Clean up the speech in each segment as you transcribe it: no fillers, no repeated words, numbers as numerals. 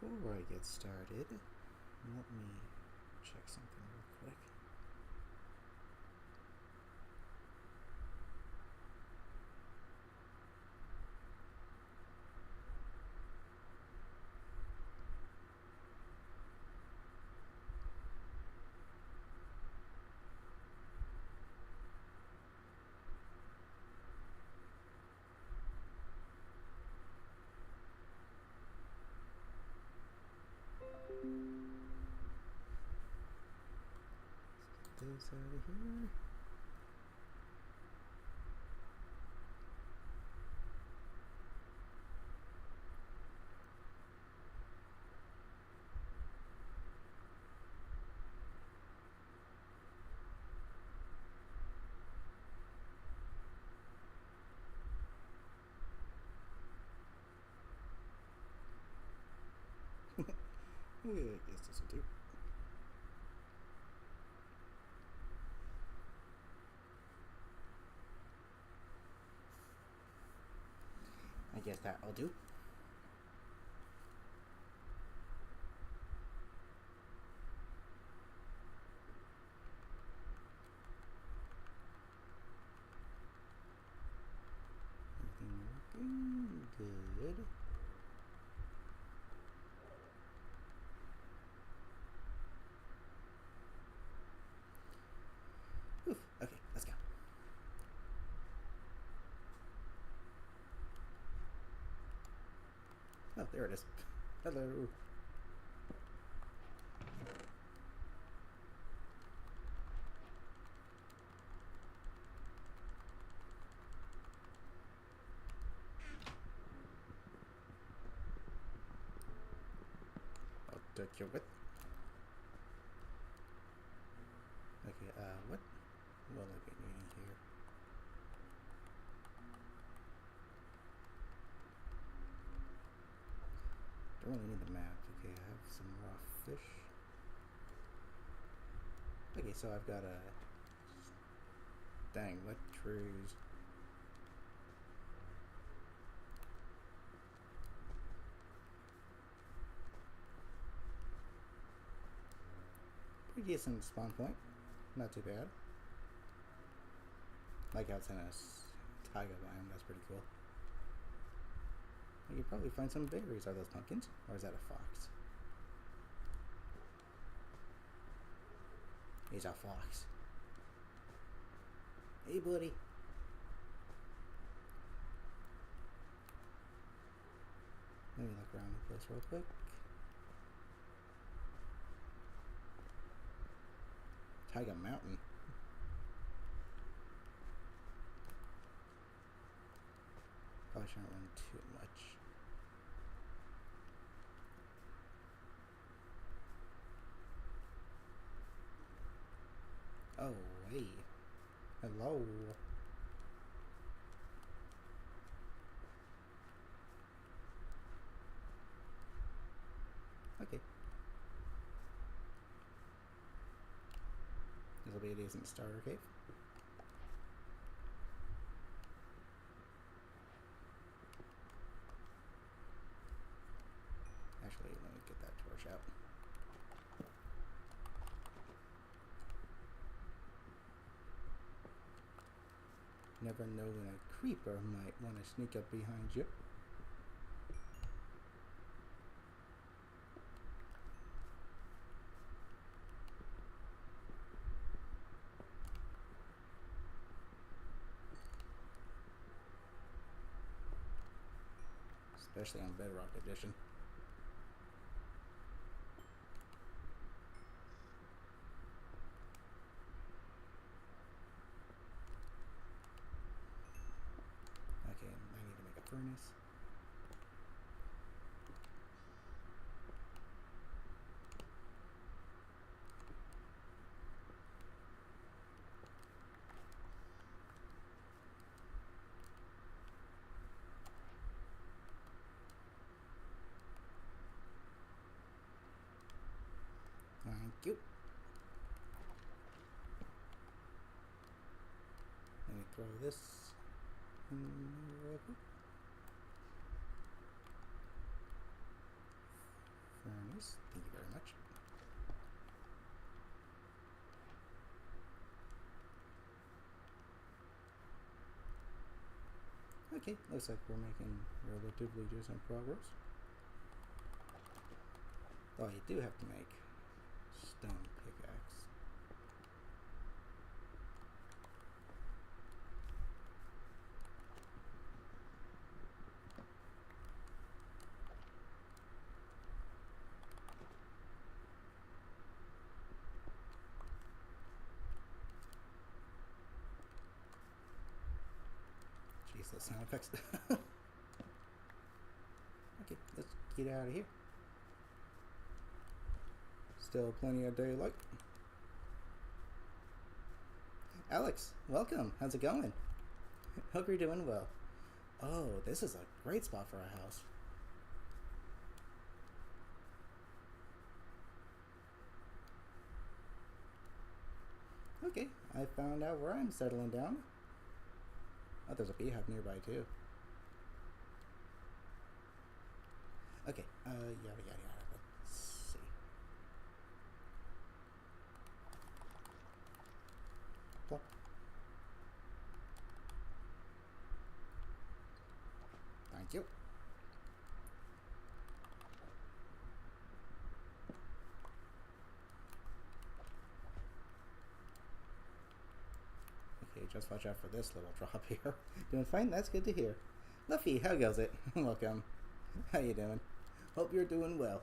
Before I get started, let me check something real quick. Get this out of here. I guess this will do. I guess that'll do. Everything working good. Oof, okay, let's go. Oh, there it is. Hello. I'll take your width. Okay, what will I be needing here? Don't really need the map. Okay, I have some raw fish. Okay, so I've got a... Dang, what trees? Pretty decent spawn point. Not too bad. Like how it's in a taiga biome, that's pretty cool. You could probably find some berries. Are those pumpkins? Or is that a fox? He's a fox. Hey, buddy. Let me look around the place real quick. Taiga Mountain. Probably shouldn't run too much. Oh, hey. Hello. Okay. This will be a decent starter cave. Actually, let me get that torch out. Never know when a creeper might want to sneak up behind you. Especially on Bedrock Edition. Okay, I need to make a furnace. Thank you. Let me throw this in real quick. flowers. Thank you very much. Okay, looks like we're making relatively decent progress. Oh, you do have to make stone pickaxe. Jeez, those sound effects. Okay, let's get out of here. Still plenty of daylight. Alex, welcome. How's it going? Hope you're doing well. Oh, this is a great spot for a house. Okay, I found out where I'm settling down. Oh, there's a beehive nearby too. Okay, yada yada yada. Let's see. Plop. Thank you. Okay, just watch out for this little drop here. Doing fine? That's good to hear. Luffy, how goes it? Welcome. How you doing? Hope you're doing well.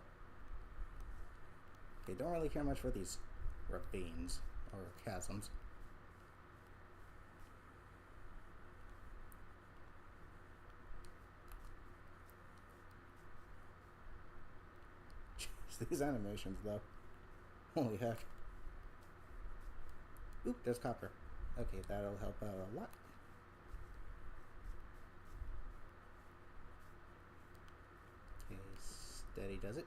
Okay, don't really care much for these ravines or chasms. Jeez, these animations though. Holy heck. Oop, there's copper. Okay, that'll help out a lot. Okay, steady does it.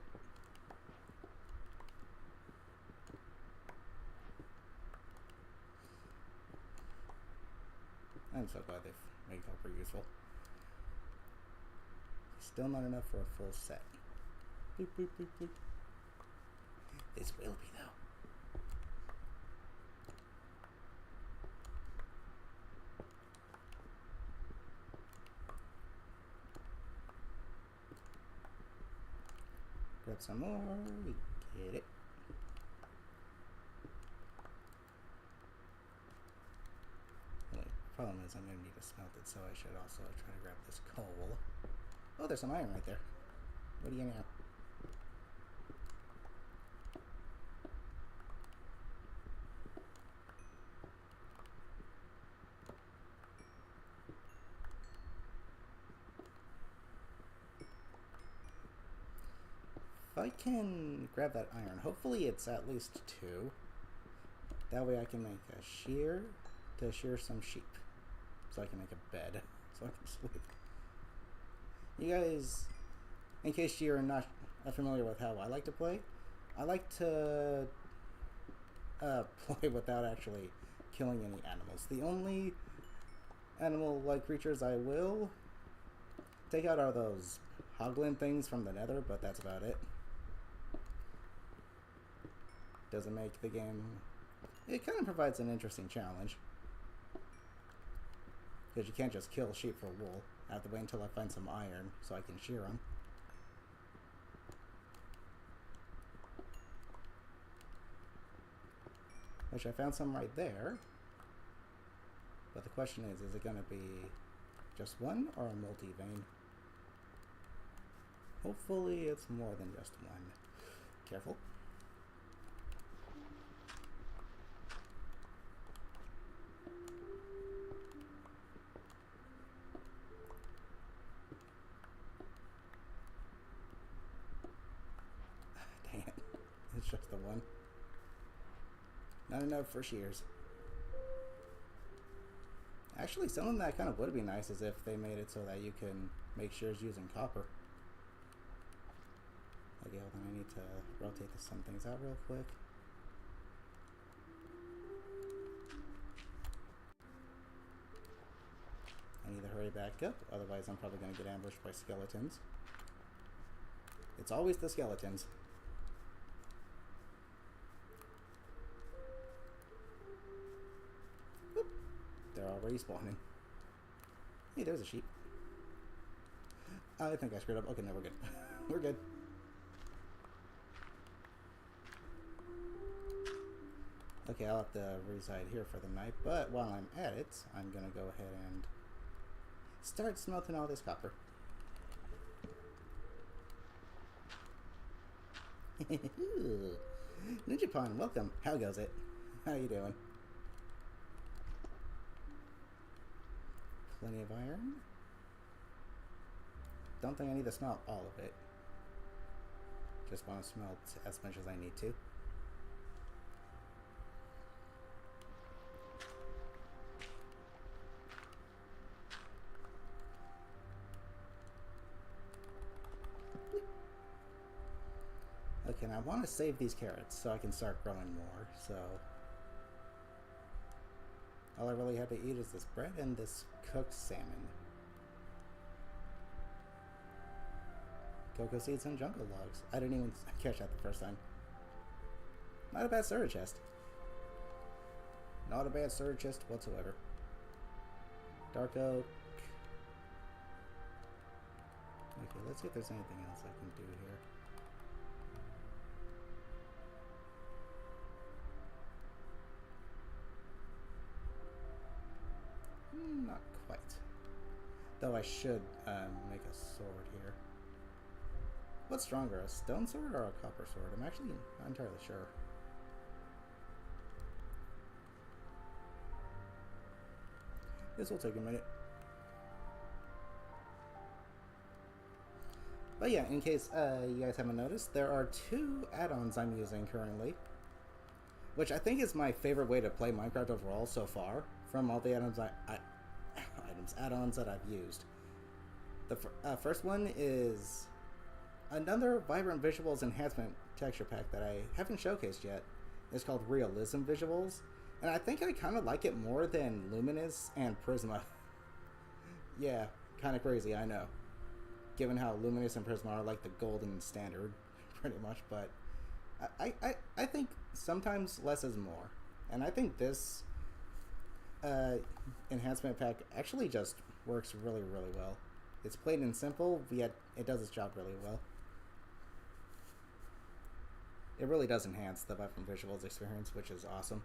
I'm so glad they've made copper useful. Still not enough for a full set. Bloop, bloop, bloop, bloop. This will be though. Grab some more. We get it. Anyway, problem is I'm going to need to smelt it, so I should also try to grab this coal. Oh, there's some iron right there. What do you know? If I can grab that iron, hopefully it's at least 2. That way I can make a shear to shear some sheep. So I can make a bed so I can sleep. You guys, in case you're not familiar with how I like to play, I like to play without actually killing any animals. The only animal-like creatures I will take out are those hoglin things from the nether, but that's about it. Doesn't make the game... It kind of provides an interesting challenge. Because you can't just kill sheep for wool. I have to wait until I find some iron so I can shear them. Which I found some right there. But the question is it going to be just one or a multi-vein? Hopefully it's more than just one. Careful. Dang it. It's just the one. Not enough for shears. Actually, something that kind of would be nice is if they made it so that you can make shears using copper. Okay, hold on, I need to rotate some things out real quick. I need to hurry back up, otherwise I'm probably going to get ambushed by skeletons. It's always the skeletons. respawning. Hey, there's a sheep. I think I screwed up. Okay, no, we're good. We're good. Okay, I'll have to reside here for the night, but while I'm at it, I'm gonna go ahead and start smelting all this copper. Ninja Pawn, welcome. How goes it? How you doing? Plenty of iron. Don't think I need to smelt all of it. Just want to smelt as much as I need to. Okay, and I want to save these carrots so I can start growing more, so... all I really have to eat is this bread and this cooked salmon. Cocoa seeds and jungle logs. I didn't even catch that the first time. Not a bad storage chest. Not a bad storage chest whatsoever. Dark oak. Okay, let's see if there's anything else I can do here. Not quite. Though I should make a sword here. What's stronger, a stone sword or a copper sword? I'm actually not entirely sure. This will take a minute. But yeah, in case you guys haven't noticed, there are 2 add-ons I'm using currently. Which I think is my favorite way to play Minecraft overall so far. From all the add-ons add-ons that I've used. The first one is another Vibrant Visuals Enhancement texture pack that I haven't showcased yet. It's called Realism Visuals, and I think I kind of like it more than Luminous and Prisma. Yeah, kind of crazy, I know. Given how Luminous and Prisma are like the golden standard, pretty much, but I think sometimes less is more. And I think this enhancement pack actually just works really, really well. It's plain and simple, yet it does its job really well. It really does enhance the Vibrant Visuals experience, which is awesome.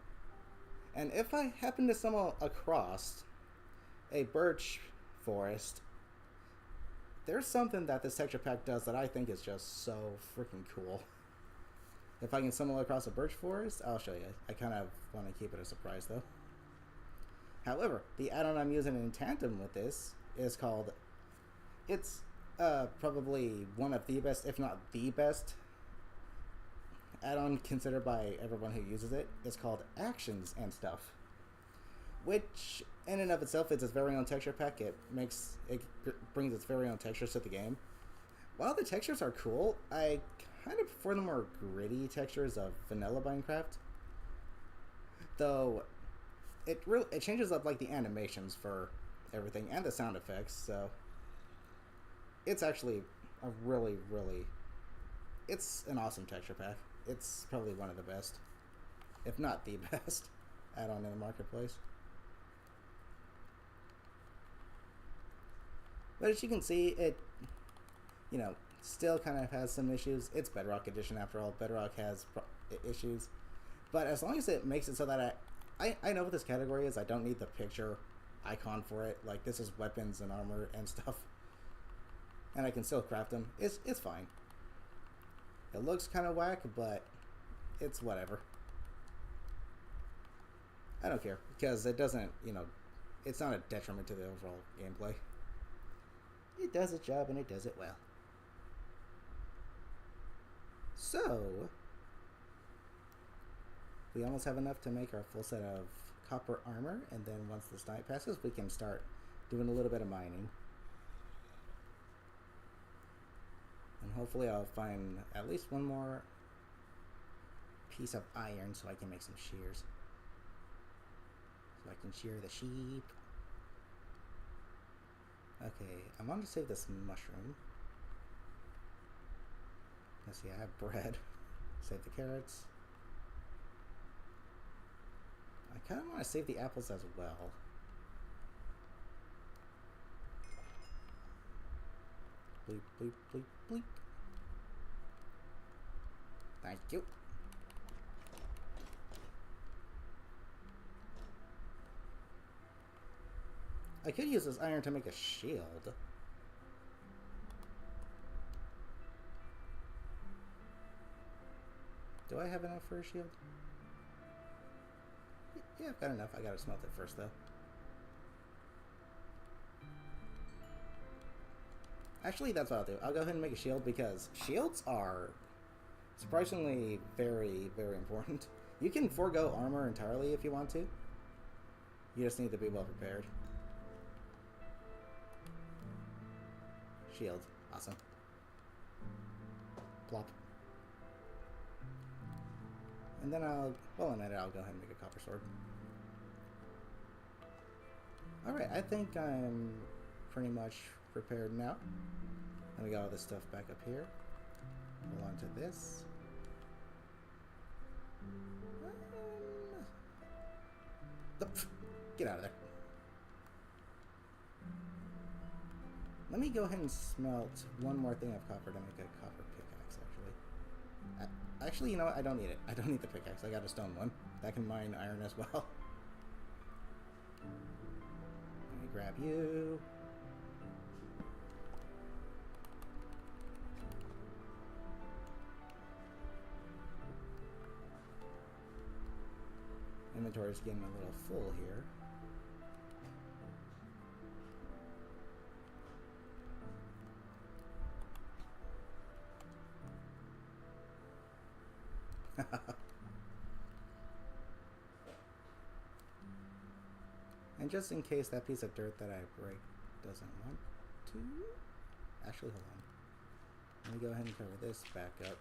And if I happen to stumble across a birch forest, there's something that this texture pack does that I think is just so freaking cool. If I can stumble across a birch forest, I'll show you. I kind of want to keep it a surprise, though. However, the add-on I'm using in tandem with this is called... it's probably one of the best, if not the best, add-on considered by everyone who uses it. It's called Actions and Stuff, which in and of itself is its very own texture pack. It brings its very own textures to the game. While the textures are cool, I kind of prefer the more gritty textures of vanilla Minecraft. Though it changes up like the animations for everything and the sound effects, so it's actually a really, it's an awesome texture pack. It's probably one of the best, if not the best, add-on in the marketplace. But as you can see, it, still kind of has some issues. It's Bedrock Edition after all. Bedrock has issues. But as long as it makes it so that I know what this category is. I don't need the picture icon for it. Like, this is weapons and armor and stuff. And I can still craft them. It's fine. It looks kind of whack, but it's whatever. I don't care, because it doesn't, it's not a detriment to the overall gameplay. It does its job, and it does it well. So, we almost have enough to make our full set of copper armor, and then once this night passes, we can start doing a little bit of mining. And hopefully I'll find at least one more piece of iron so I can make some shears. So I can shear the sheep. Okay, I'm going to save this mushroom. Let's see, I have bread. Save the carrots. I kind of want to save the apples as well. bleep, bleep, bleep, bleep. Thank you. I could use this iron to make a shield. Do I have enough for a shield? Yeah, I've got enough. I gotta smelt it first, though. Actually, that's what I'll do. I'll go ahead and make a shield because shields are surprisingly very, very important. You can forego armor entirely if you want to. You just need to be well prepared. Shield. Awesome. Plop. And then I'll go ahead and make a copper sword. Alright, I think I'm pretty much prepared now. Let me get all this stuff back up here. Hold on to this. Get out of there. Let me go ahead and smelt one more thing of copper to make a copper pickaxe, actually. Actually, you know what? I don't need it. I don't need the pickaxe. I got a stone one. That can mine iron as well. Let me grab you. Inventory's getting a little full here. And just in case that piece of dirt that I break doesn't want to... Actually, hold on. Let me go ahead and cover this back up.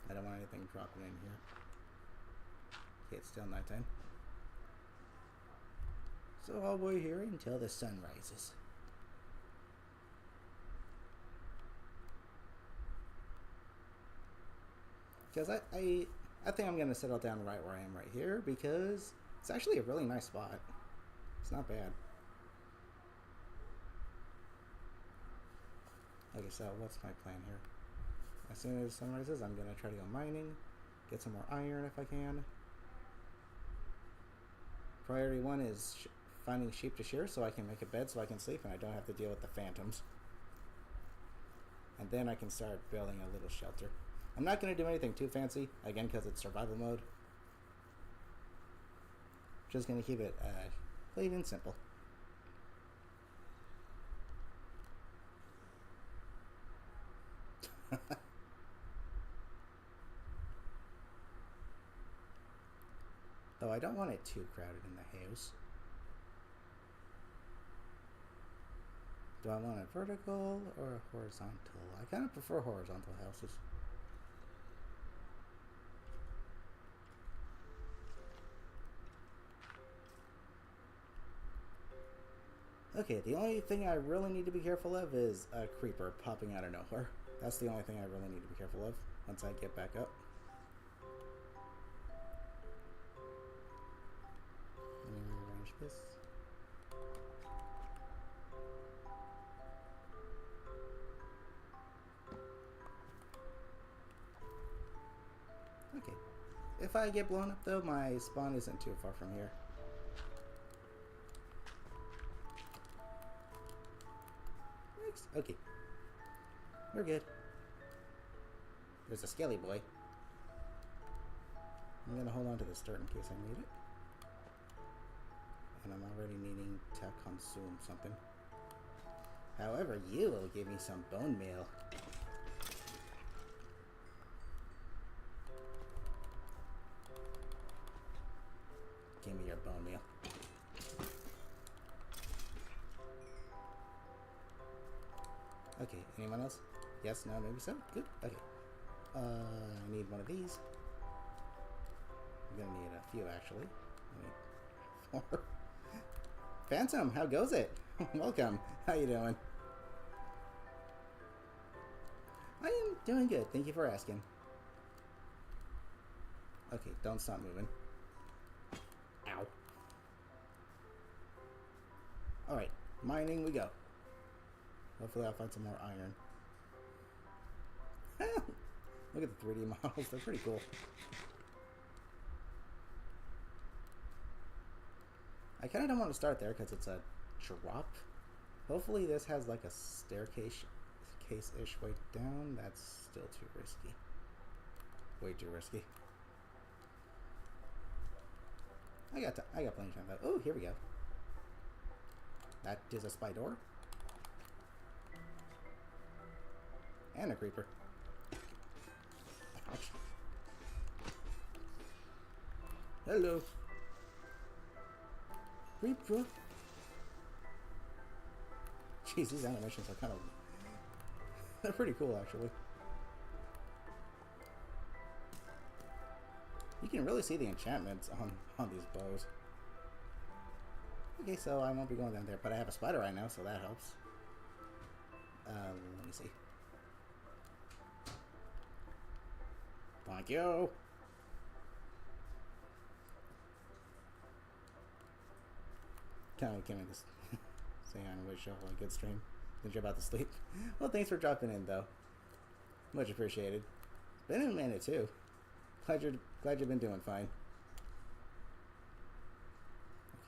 I don't want anything dropping in here. Okay, it's still nighttime. So I'll wait here until the sun rises. Because I think I'm going to settle down right where I am right here because it's actually a really nice spot. It's not bad. Okay, so what's my plan here? As soon as the sun rises, I'm going to try to go mining, get some more iron if I can. Priority 1 is finding sheep to shear so I can make a bed so I can sleep and I don't have to deal with the phantoms. And then I can start building a little shelter. I'm not going to do anything too fancy, again, because it's survival mode. Just going to keep it plain and simple. Though I don't want it too crowded in the house. Do I want it vertical or horizontal? I kind of prefer horizontal houses. Okay, the only thing I really need to be careful of is a creeper popping out of nowhere. That's the only thing I really need to be careful of once I get back up. Let me rearrange this. Okay. If I get blown up though, my spawn isn't too far from here. Okay. We're good. There's a skelly boy. I'm gonna hold on to this dirt in case I need it. And I'm already needing to consume something. However, you will give me some bone meal. Give me your bone meal. Okay, anyone else? Yes, no, maybe so? Good, okay. I need one of these. I'm gonna need a few, actually. I need 4. Phantom, how goes it? Welcome. How you doing? I am doing good. Thank you for asking. Okay, don't stop moving. Ow. Alright, mining we go. Hopefully I'll find some more iron. Look at the 3D models, they're pretty cool. I kind of don't want to start there because it's a drop. Hopefully this has like a staircase-ish way down. That's still too risky. Way too risky. I got plenty of time though. Oh, here we go. That is a spider. And a creeper. Ouch. Hello. Creeper. Jeez, these animations are kind of... they're pretty cool, actually. You can really see the enchantments on these bows. Okay, so I won't be going down there, but I have a spider right now, so that helps. Let me see. Thank you! Kind of came just saying I wish you all a good stream since you're about to sleep. Well, thanks for dropping in, though. Much appreciated. It's been a minute, too. Glad you've been doing fine.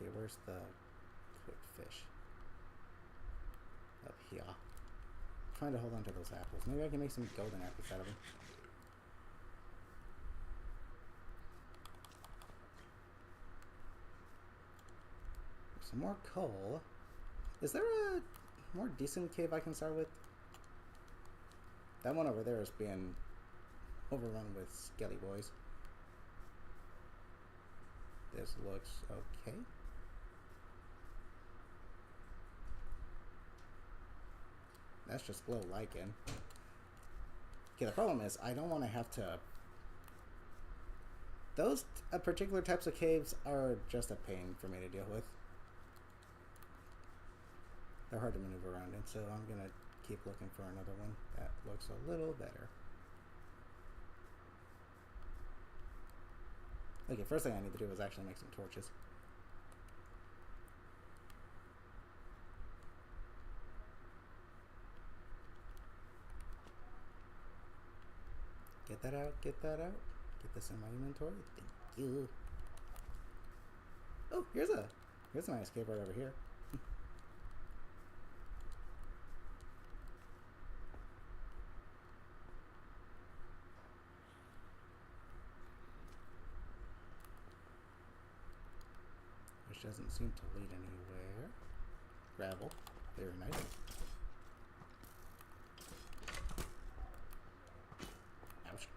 Okay, where's the quick fish? Up here. I'm trying to hold on to those apples. Maybe I can make some golden apples out of them. Some more coal. Is there a more decent cave I can start with? That one over there is being overrun with skelly boys. This looks okay. That's just glow lichen. Okay, the problem is I don't want to have to... those particular types of caves are just a pain for me to deal with. They're hard to maneuver around in, so I'm gonna keep looking for another one that looks a little better. Okay, first thing I need to do is actually make some torches. Get that out, get that out. Get this in my inventory. Thank you. Oh, here's a nice cave right over here. Which doesn't seem to lead anywhere. Gravel. Very nice. Ouch.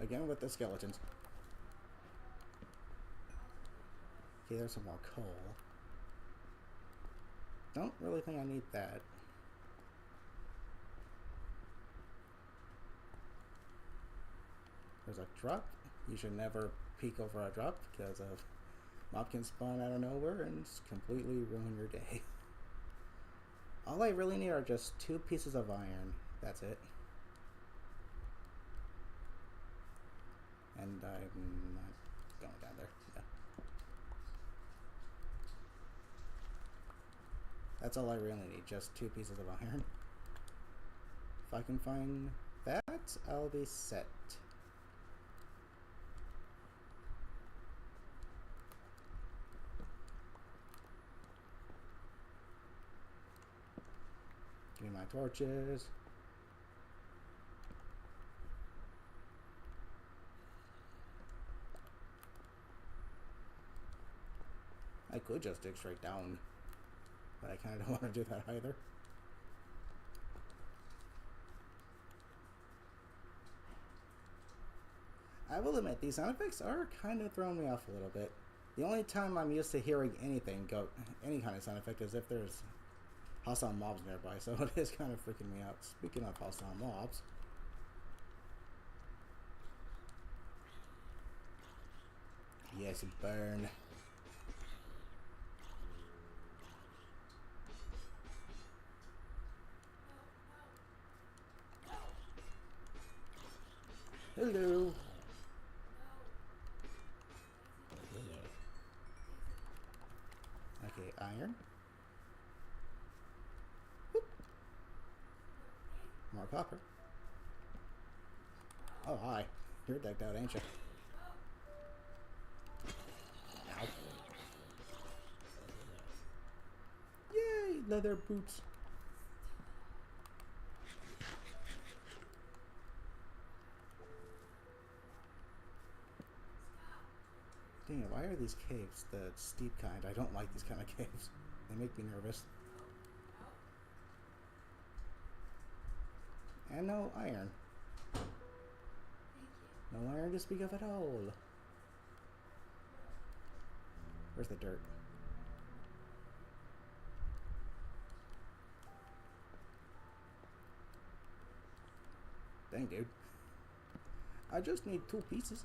Again with the skeletons. Okay, there's some more coal. Don't really think I need that. There's a drop. You should never peek over a drop because of mob can spawn out of nowhere and completely ruin your day. All I really need are just 2 pieces of iron. That's it. And I'm not going down there. Yeah. That's all I really need, just 2 pieces of iron. If I can find that, I'll be set. Give me my torches. I could just dig straight down, but I kind of don't want to do that either. I will admit, these sound effects are kind of throwing me off a little bit. The only time I'm used to hearing anything go, any kind of sound effect, is if there's hostile mobs nearby, so it is kind of freaking me out. Speaking of hostile mobs, yes, burn. Hello. Okay, iron. Whoop. More copper. Oh, hi. You're decked out, ain't you? Ow. Yay, leather boots. Dang it, why are these caves the steep kind? I don't like these kind of caves. They make me nervous. And no iron. No iron to speak of at all. Where's the dirt? Dang, dude. I just need 2 pieces.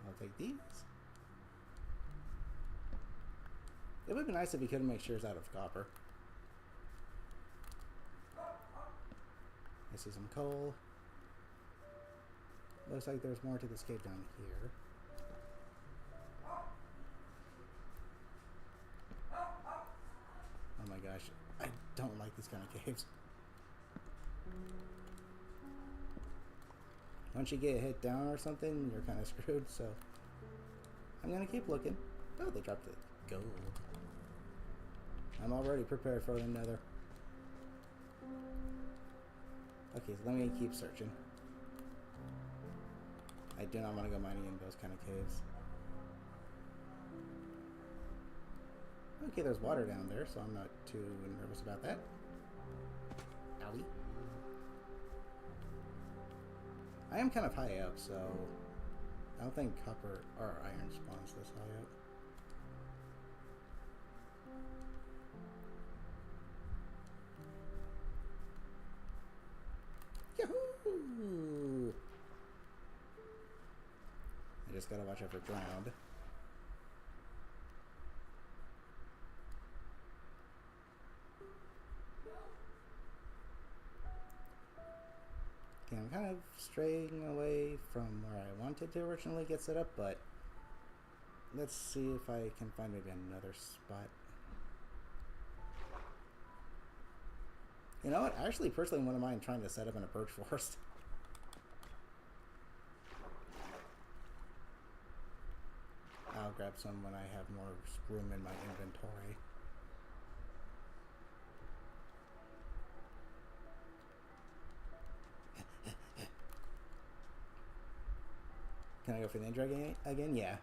I'll take these. It would be nice if we could make shears out of copper. I see some coal. Looks like there's more to this cave down here. Oh my gosh, I don't like these kind of caves. Once you get hit down or something, you're kind of screwed, so I'm gonna keep looking. Oh, they dropped the gold. I'm already prepared for another. Okay, so let me keep searching. I do not want to go mining in those kind of caves. Okay, there's water down there, so I'm not too nervous about that. Owie. I am kind of high up, so I don't think copper or iron spawns this high up. Yahoo! I just gotta watch out for ground. Okay, I'm kind of straying away from where I wanted to originally get set up, but let's see if I can find maybe another spot. You know what? I actually personally wouldn't mind trying to set up in a birch forest. I'll grab some when I have more room in my inventory. Can I go for the end dragon again? Yeah.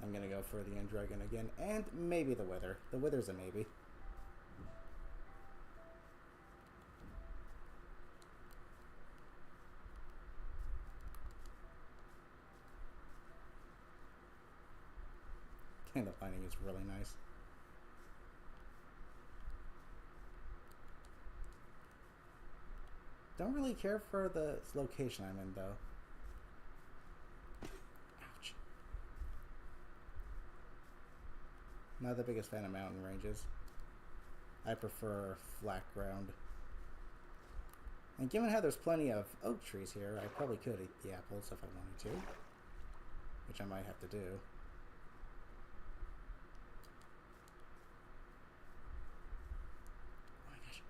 I'm gonna go for the end dragon again, and maybe the wither. The wither's a maybe. And the finding is really nice. Don't really care for the location I'm in, though. Ouch. Not the biggest fan of mountain ranges. I prefer flat ground. And given how there's plenty of oak trees here, I probably could eat the apples if I wanted to. Which I might have to do. Oh my gosh.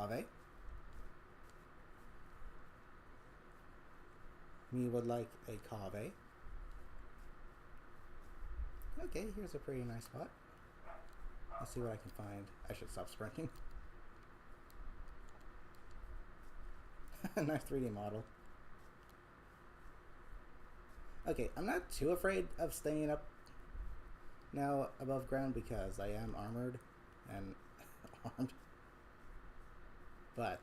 Cave. Me would like a cave. Okay, here's a pretty nice spot. Let's see what I can find. I should stop sprinting. Nice 3D model. Okay, I'm not too afraid of staying up now above ground because I am armored and armed. But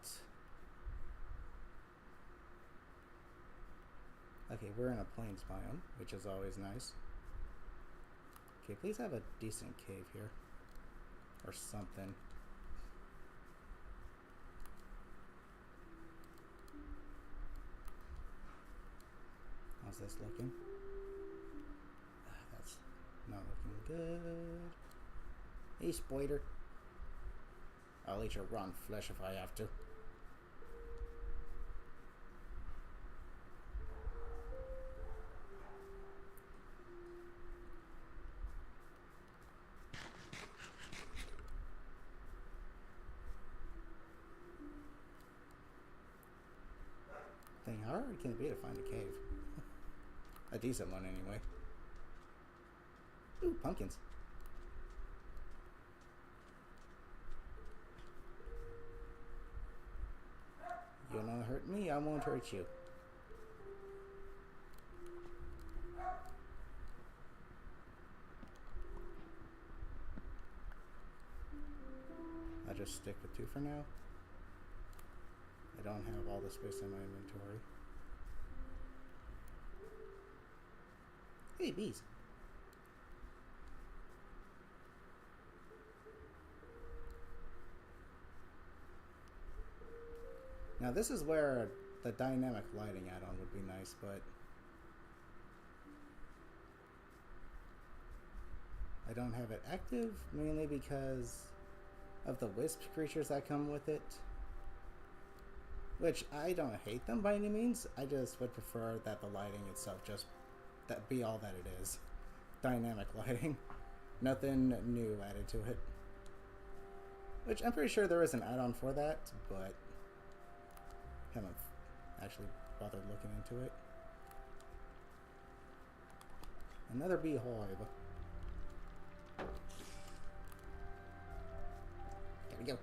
okay, we're in a plains biome, which is always nice. Okay, please have a decent cave here. Or something. How's this looking? That's not looking good. Hey, spider. I'll eat your rotten flesh if I have to. Dang, how hard can it be to find a cave? A decent one, anyway. Ooh, pumpkins. You'll not hurt me, I won't hurt you. I'll just stick with 2 for now. I don't have all the space in my inventory. Hey, bees. Now this is where the dynamic lighting add-on would be nice, but I don't have it active, mainly because of the wisp creatures that come with it. Which, I don't hate them by any means, I just would prefer that the lighting itself just be all that it is. Dynamic lighting. Nothing new added to it. Which, I'm pretty sure there is an add-on for that, but haven't actually bothered looking into it. Another beehive. There we go.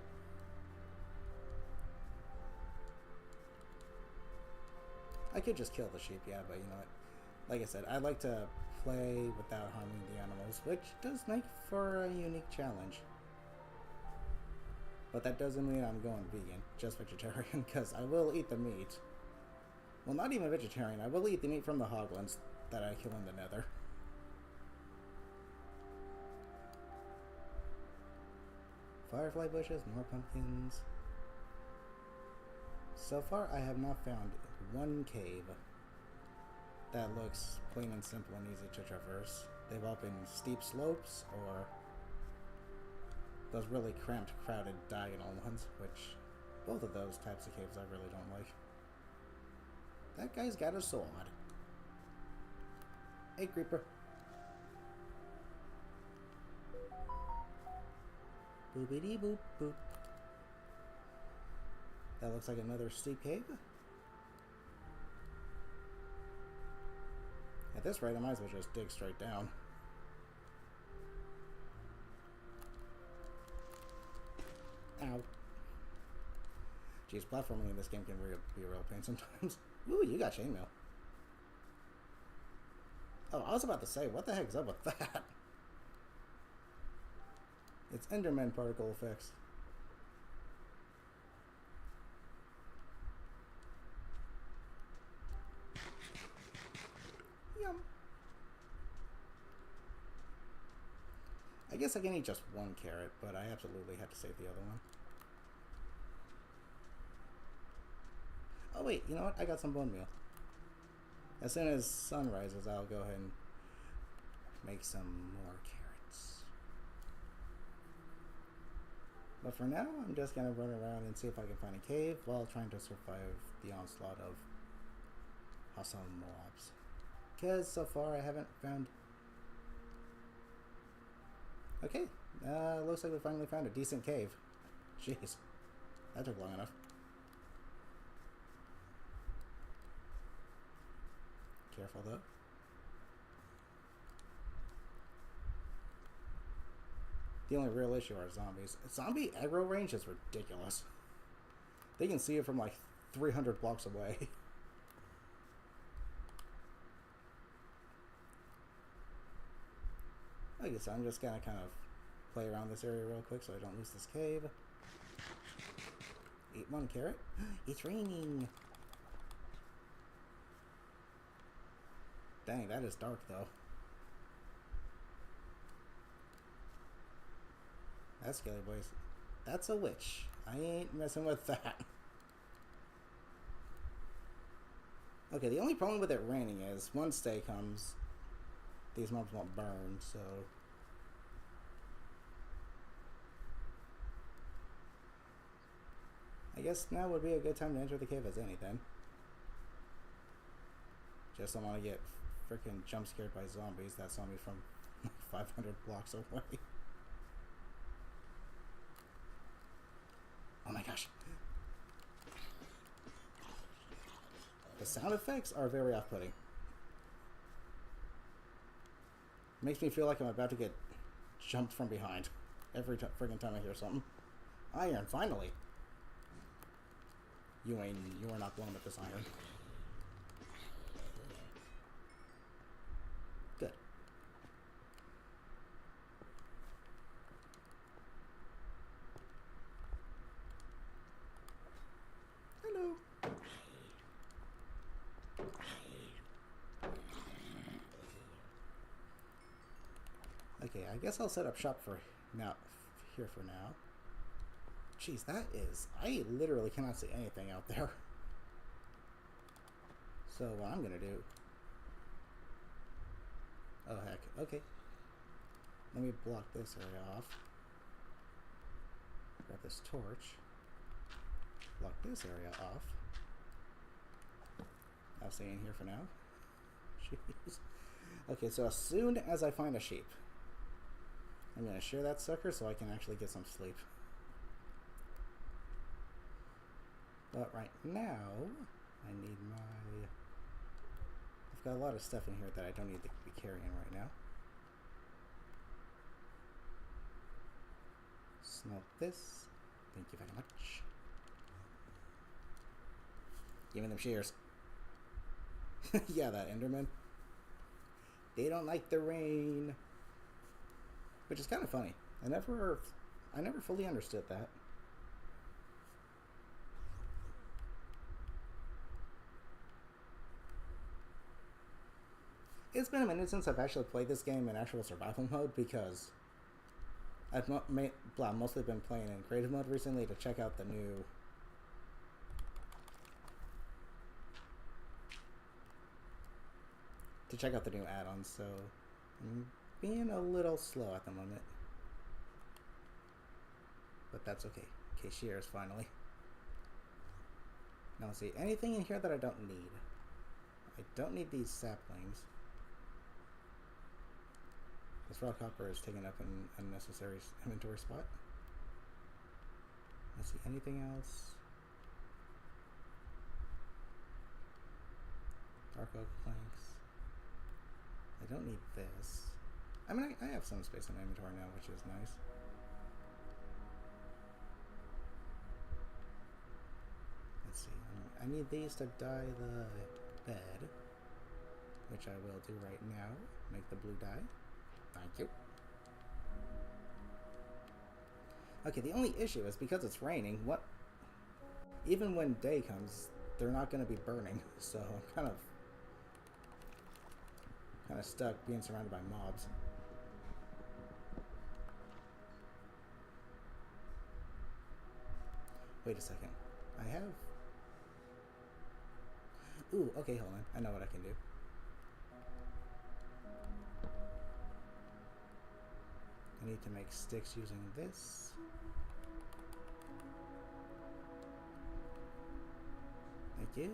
I could just kill the sheep, yeah, but you know what? Like I said, I like to play without harming the animals, which does make for a unique challenge. But that doesn't mean I'm going vegan, just vegetarian, because I will eat the meat. Well, not even vegetarian, I will eat the meat from the hoglins that I kill in the nether. Firefly bushes, more pumpkins. So far, I have not found one cave that looks plain and simple and easy to traverse. They've all been steep slopes or those really cramped, crowded, diagonal ones, which both of those types of caves I really don't like. That guy's got a sword. Hey, creeper. Boopity boop boop. That looks like another steep cave. At this rate, I might as well just dig straight down. Ow. Jeez, platforming in this game can be a real pain sometimes. Ooh, you got chainmail. Oh, I was about to say, what the heck's up with that? It's Enderman particle effects. Yum. I guess I can eat just one carrot, but I absolutely have to save the other one. Oh wait, you know what? I got some bone meal. As soon as sun rises, I'll go ahead and make some more carrots. But for now, I'm just gonna run around and see if I can find a cave while trying to survive the onslaught of hostile mobs. Because so far I haven't found... Okay, looks like we finally found a decent cave. Jeez, that took long enough. Careful though. The only real issue are zombies. Zombie aggro range is ridiculous. They can see it from like 300 blocks away. I guess I'm just gonna kind of play around this area real quick so I don't lose this cave. Eat one carrot. It's raining. Dang, that is dark though. That's scary, boys. That's a witch. I ain't messing with that. Okay, the only problem with it raining is once day comes, these mobs won't burn, so... guess now would be a good time to enter the cave as any then. Just don't want to get freaking jump scared by zombies that saw me from like 500 blocks away. Oh my gosh. The sound effects are very off-putting. Makes me feel like I'm about to get jumped from behind every freaking time I hear something. Iron, finally. You are not blown with this iron. Good. Hello. Okay, I guess I'll set up shop for now. Here for now. Jeez, that is... I literally cannot see anything out there. So what I'm gonna do... Oh heck, okay. Let me block this area off. Grab this torch. Block this area off. I'll stay in here for now. Jeez. Okay, so as soon as I find a sheep, I'm gonna shear that sucker so I can actually get some sleep. But right now, I need my... I've got a lot of stuff in here that I don't need to be carrying right now. Smelt this. Thank you very much. Give me them shears. Yeah, that Enderman. They don't like the rain. Which is kind of funny. I never fully understood that. It's been a minute since I've actually played this game in actual survival mode because I've mostly been playing in creative mode recently to check out the new add-ons, so I'm being a little slow at the moment. But that's okay. Okay, shears finally. Now let's see, anything in here that I don't need. I don't need these saplings. This rock hopper is taking up an unnecessary inventory spot. Let's see, anything else? Dark oak planks. I don't need this. I mean, I have some space in my inventory now, which is nice. Let's see, I need these to dye the bed, which I will do right now. Make the blue dye. Thank you. Okay, the only issue is because it's raining, even when day comes, they're not going to be burning, so I'm kind of stuck being surrounded by mobs. Wait a second. I have... Ooh, okay, hold on. I know what I can do. I need to make sticks using this. Thank you.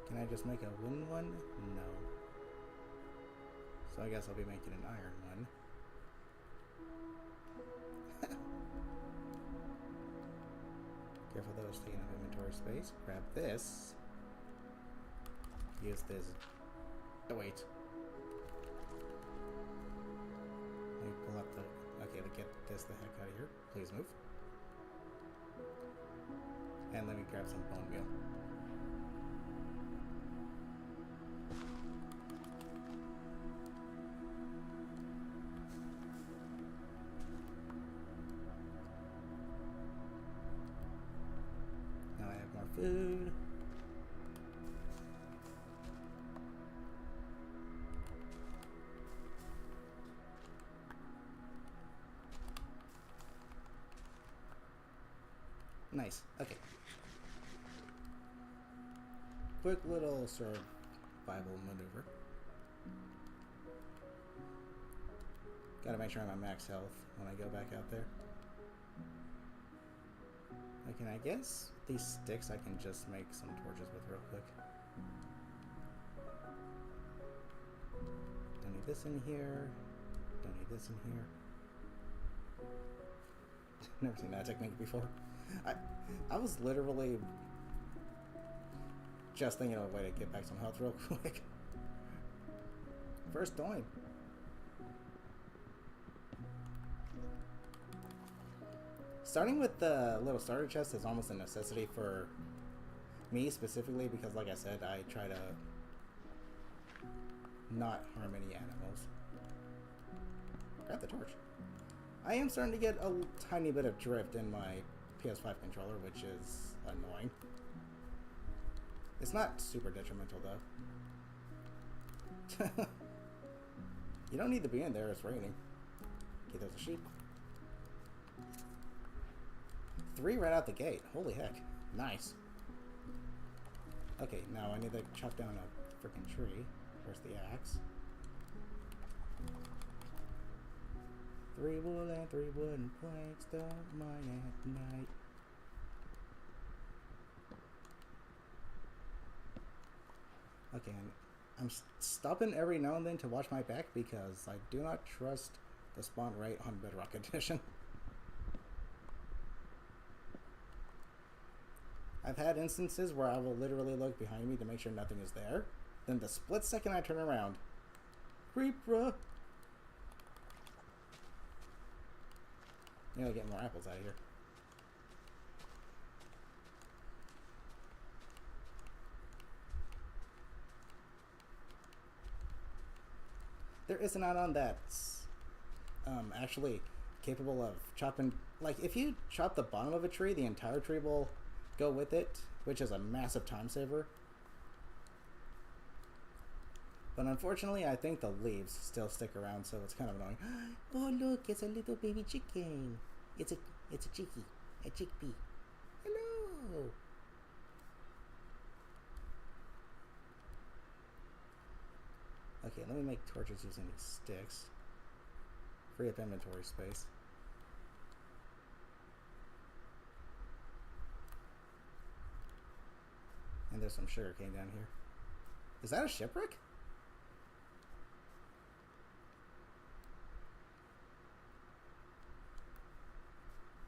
Can I just make a wooden one? No. So I guess I'll be making an iron one. Careful those taking up inventory space. Grab this. Use this. Oh wait. Let me pull up the... Okay, get this the heck out of here. Please move. And let me grab some bone meal. Now I have more food. Nice. Okay. Quick little survival maneuver. Gotta make sure I'm at max health when I go back out there. Okay, I guess these sticks I can just make some torches with real quick. Don't need this in here. Don't need this in here. Never seen that technique before. I was literally just thinking of a way to get back some health real quick. First doing. Starting with the little starter chest is almost a necessity for me specifically because, like I said, I try to not harm any animals. Grab the torch. I am starting to get a tiny bit of drift in my PS5 controller, which is annoying. It's not super detrimental, though. You don't need to be in there, it's raining. Okay, there's a sheep. 3 right out the gate. Holy heck. Nice. Okay, now I need to chop down a freaking tree. Where's the axe? 3 wood and 3 wooden planks, don't mind at night. Okay, and I'm stopping every now and then to watch my back because I do not trust the spawn rate on Bedrock Edition. I've had instances where I will literally look behind me to make sure nothing is there. Then the split second I turn around, creeper. You gotta get more apples out of here. There is an add-on that's actually capable of chopping. Like, if you chop the bottom of a tree, the entire tree will go with it, which is a massive time saver. But unfortunately, I think the leaves still stick around, so it's kind of annoying. Oh look, it's a little baby chicken. It's a chickie, a chickpea. Hello. Okay, let me make torches using these sticks. Free up inventory space. And there's some sugarcane down here. Is that a shipwreck?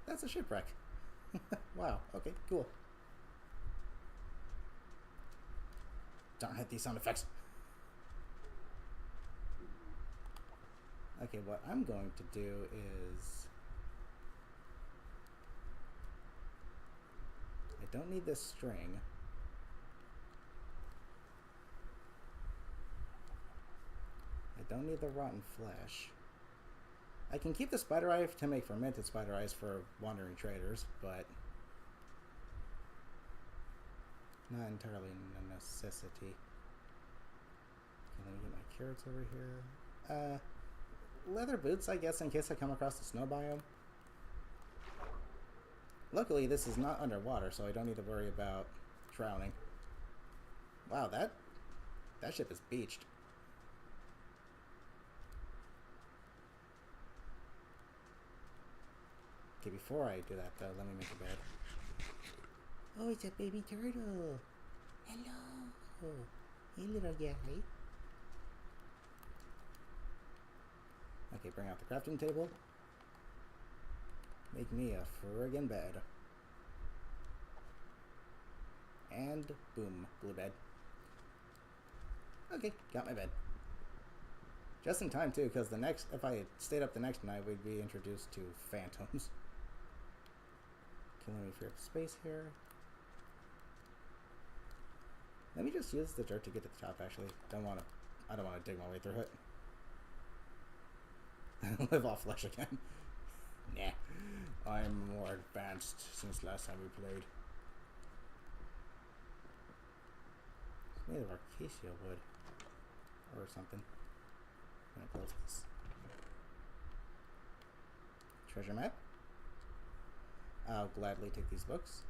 That's a shipwreck. Wow, okay, cool. Darn it, these sound effects. Okay, what I'm going to do is... I don't need this string. I don't need the rotten flesh. I can keep the spider eye to make fermented spider eyes for wandering traders, but not entirely a necessity. Okay, let me get my carrots over here. Leather boots, I guess, in case I come across the snow biome. Luckily, this is not underwater, so I don't need to worry about drowning. Wow, that ship is beached. Okay, before I do that, though, let me make a bed. Oh, it's a baby turtle. Hello. Hey, little guy. Okay, bring out the crafting table. Make me a friggin' bed. And boom, blue bed. Okay, got my bed. Just in time, too, because if I stayed up the next night, we'd be introduced to phantoms. Okay, let me free up space here. Let me just use the dirt to get to the top, actually. I don't want to dig my way through it. Live off flesh again. Nah. I'm more advanced since last time we played. It's made of acacia wood. Or something. I'm gonna close this. Treasure map. I'll gladly take these books.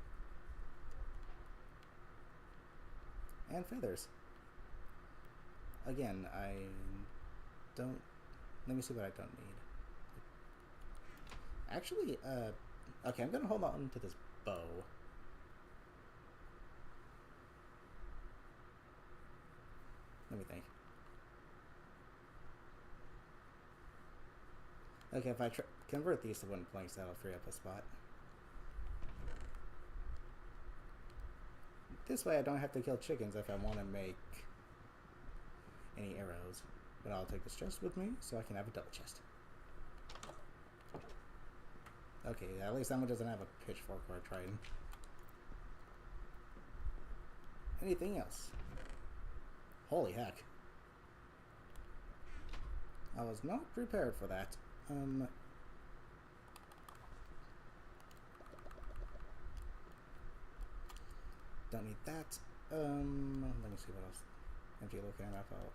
And feathers. Again, I don't... Let me see what I don't need. Actually, okay, I'm gonna hold on to this bow. Let me think. Okay, if I convert these to wooden planks, that'll free up a spot. This way I don't have to kill chickens if I want to make any arrows. But I'll take this chest with me so I can have a double chest. Okay, at least that one doesn't have a pitchfork or a trident. Anything else? Holy heck. I was not prepared for that. Don't need that. Let me see what else. Empty looking enough out.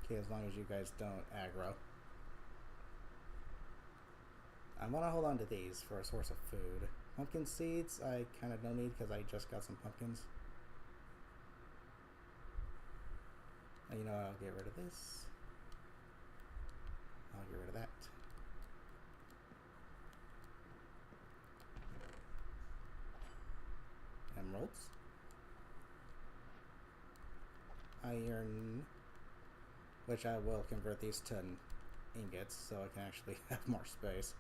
Okay, as long as you guys don't aggro. I want to hold on to these for a source of food. Pumpkin seeds, I kind of don't need because I just got some pumpkins. And you know what, I'll get rid of this. I'll get rid of that. Emeralds. Iron, which I will convert these to ingots so I can actually have more space.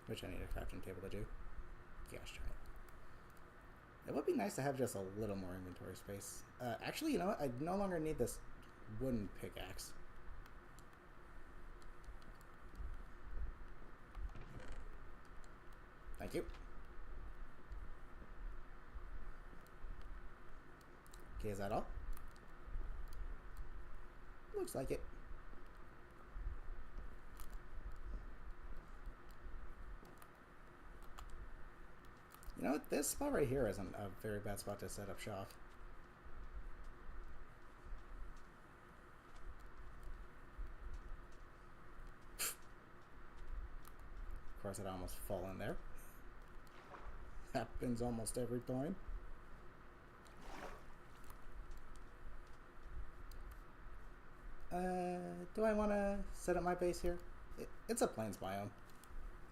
Which I need a crafting table to do. Gosh darn it. It would be nice to have just a little more inventory space. Actually, you know what? I no longer need this wooden pickaxe. Thank you. Okay, is that all? Looks like it. You know what? This spot right here isn't a very bad spot to set up shop. Of course, it almost fall in there. Happens almost every time. Do I want to set up my base here? It's a plains biome.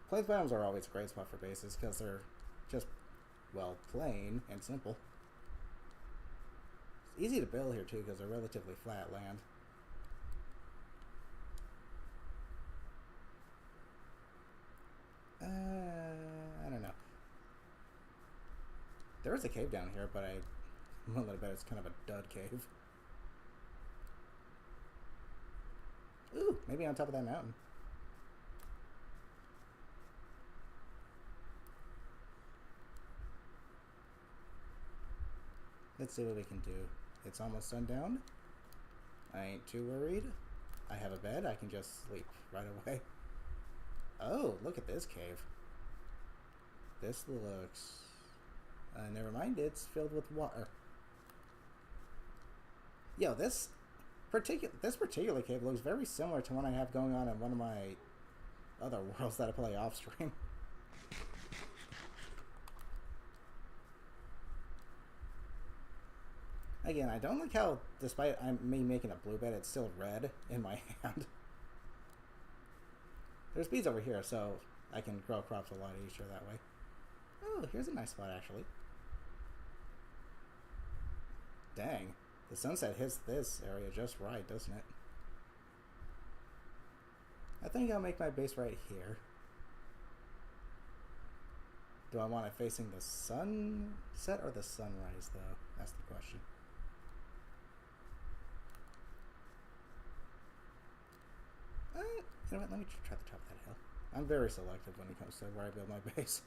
Plains biomes are always a great spot for bases because they're just, well, plain and simple. It's easy to build here too because they're relatively flat land. I don't know. There is a cave down here, but I'm willing to bet it's kind of a dud cave. Ooh, maybe on top of that mountain. Let's see what we can do. It's almost sundown. I ain't too worried. I have a bed. I can just sleep right away. Oh, look at this cave. This looks... never mind, it's filled with water. Yo, this particular cave looks very similar to one I have going on in one of my other worlds that I play off stream. Again, I don't like how, despite me making a blue bed, it's still red in my hand. There's bees over here, so I can grow crops a lot easier that way. Oh, here's a nice spot, actually. Dang. The sunset hits this area just right, doesn't it? I think I'll make my base right here. Do I want it facing the sunset or the sunrise, though? That's the question. You know what? Let me try the top of that hill. I'm very selective when it comes to where I build my base.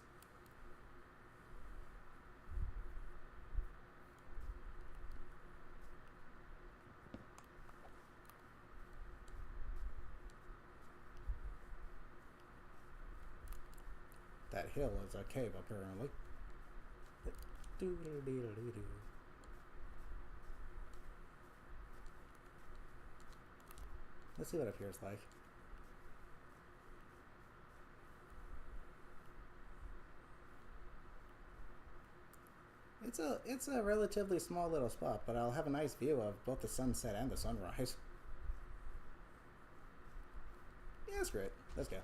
That hill is a cave, apparently. Let's see what up here is like. It's a relatively small little spot, but I'll have a nice view of both the sunset and the sunrise. screw it. Let's go.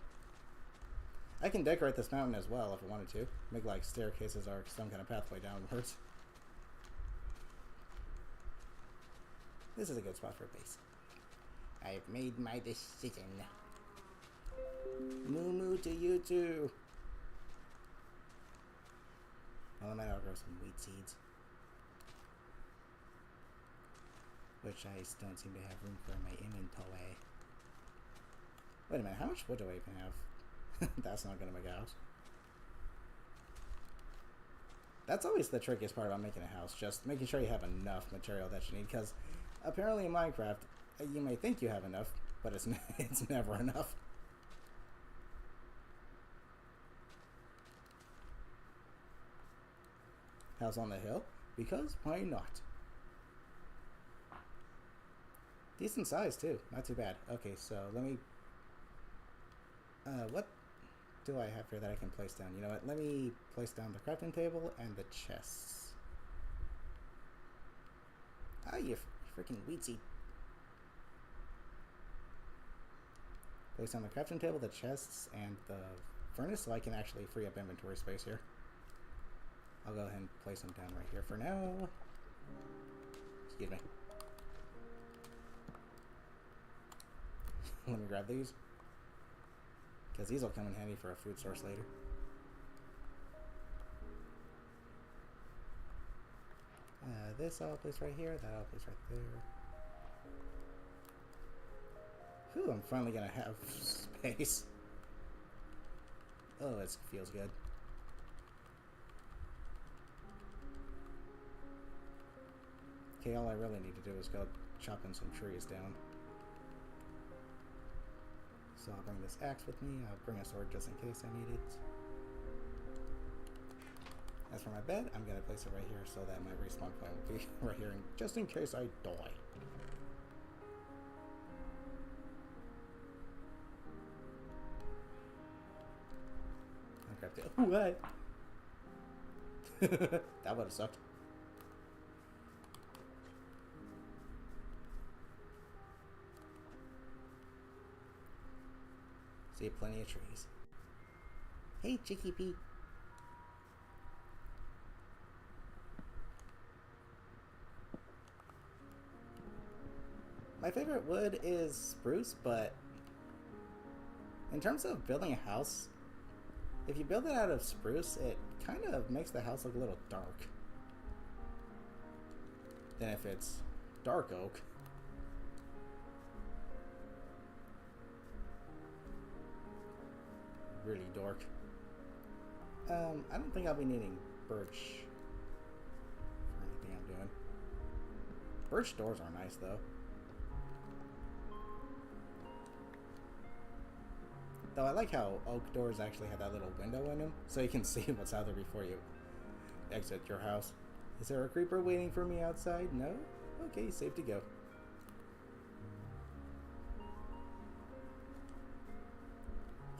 I can decorate this mountain as well if I wanted to. Make like staircases or some kind of pathway downwards. This is a good spot for a base. I've made my decision. Moo moo to you too. Well, I might outgrow some wheat seeds. Which I just don't seem to have room for in my inventory. Wait a minute, how much wood do I even have? That's not gonna make a house. That's always the trickiest part about making a house, just making sure you have enough material that you need, because apparently in Minecraft, you may think you have enough, but it's never enough. House on the hill? Because why not? Decent size too, not too bad. Okay, so let me... what do I have here that I can place down? You know what, let me place down the crafting table and the chests. Ah, you freaking wheat seed. Place down the crafting table, the chests, and the furnace so I can actually free up inventory space here. I'll go ahead and place them down right here for now. Excuse me. Let me grab these. Because these will come in handy for a food source later. This I'll place right here, that I'll place right there. Whew, I'm finally gonna have space. Oh, it feels good. Okay, all I really need to do is go chopping some trees down. So I'll bring this axe with me. I'll bring a sword just in case I need it. As for my bed, I'm going to place it right here so that my respawn point will be right here, just in case I die. I grabbed it. What? That would have sucked. See plenty of trees. Hey, Chicky Pete. My favorite wood is spruce, but in terms of building a house, if you build it out of spruce, it kind of makes the house look a little dark than if it's dark oak. Really dark. I don't think I'll be needing birch for anything I'm doing. Birch doors are nice though. Though I like how oak doors actually have that little window in them, so you can see what's out there before you exit your house. Is there a creeper waiting for me outside? No? Okay, safe to go.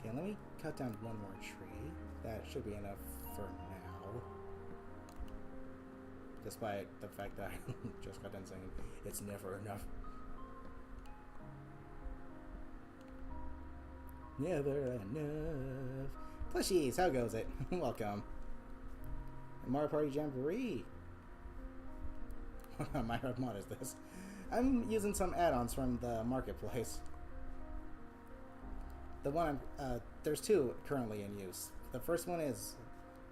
Okay, let me cut down one more tree. That should be enough for now. Despite the fact that I just got done saying it's never enough. Never enough. Plushies, how goes it? Welcome. Mario Party Jamboree. My hard mod is this. I'm using some add-ons from the marketplace. The one there's two currently in use. The first one is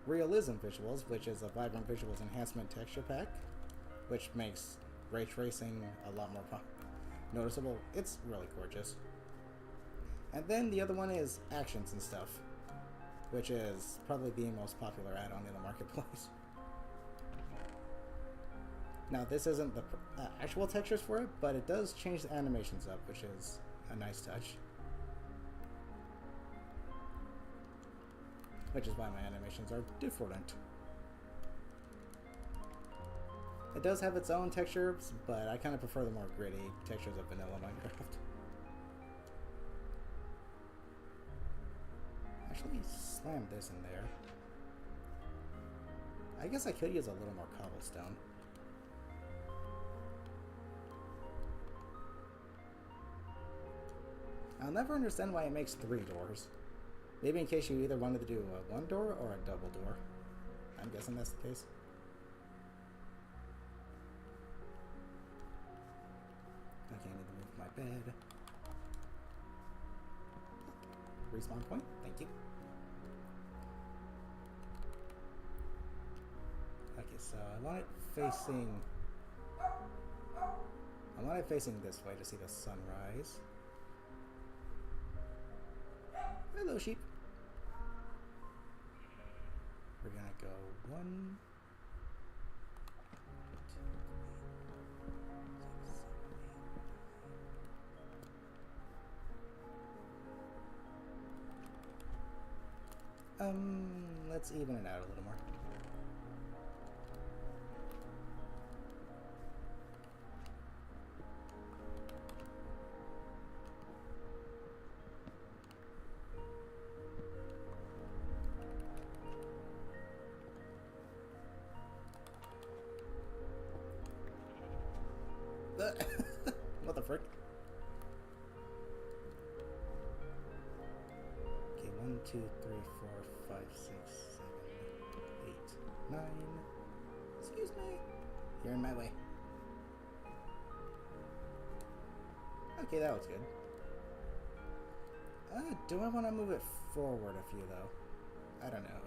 Realism Visuals, which is a vibrant visuals enhancement texture pack, which makes ray tracing a lot more noticeable. It's really gorgeous. And then the other one is Actions and Stuff, which is probably the most popular add-on in the marketplace. Now, this isn't the actual textures for it, but it does change the animations up, which is a nice touch. Which is why my animations are different. It does have its own textures, but I kind of prefer the more gritty textures of vanilla Minecraft. Actually, slam this in there. I guess I could use a little more cobblestone. I'll never understand why it makes 3 doors. Maybe in case you either wanted to do a 1 door or a double door. I'm guessing that's the case. Okay, I need to move my bed. Respawn point, thank you. Okay, so I want it facing this way to see the sunrise. Hello, sheep. We're gonna go 1, 2, 3, 4, 5, 6, 7, 8. Let's even it out a little more. What the frick? Okay, 1, 2, 3, 4, 5, 6, 7, 8, 9. Excuse me. You're in my way. Okay, that was good. Do I want to move it forward a few, though? I don't know.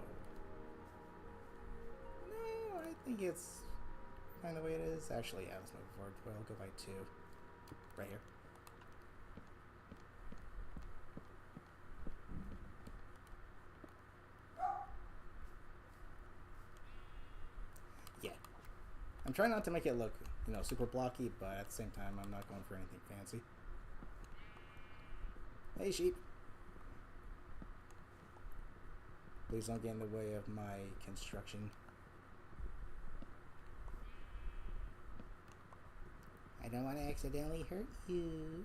No, I think it's fine the way it is. Actually, yeah, let's move it forward. Well, I'll go by 2. Right here. Yeah. I'm trying not to make it look, super blocky, but at the same time, I'm not going for anything fancy. Hey, sheep. Please don't get in the way of my construction. I don't want to accidentally hurt you.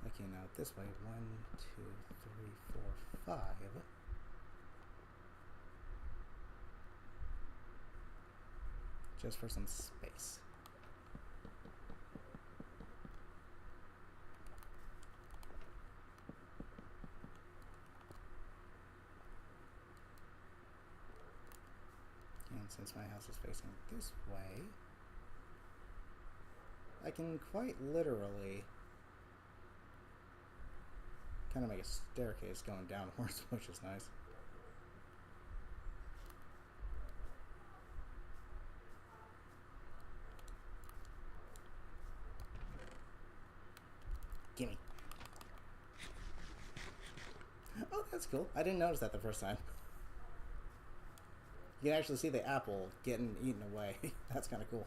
Okay, now this way. 1, 2, 3, 4, 5. Just for some space. And since my house is facing this way, I can quite literally kind of make a staircase going downwards, which is nice. Gimme. Oh, that's cool. I didn't notice that the first time. You can actually see the apple getting eaten away. That's kind of cool.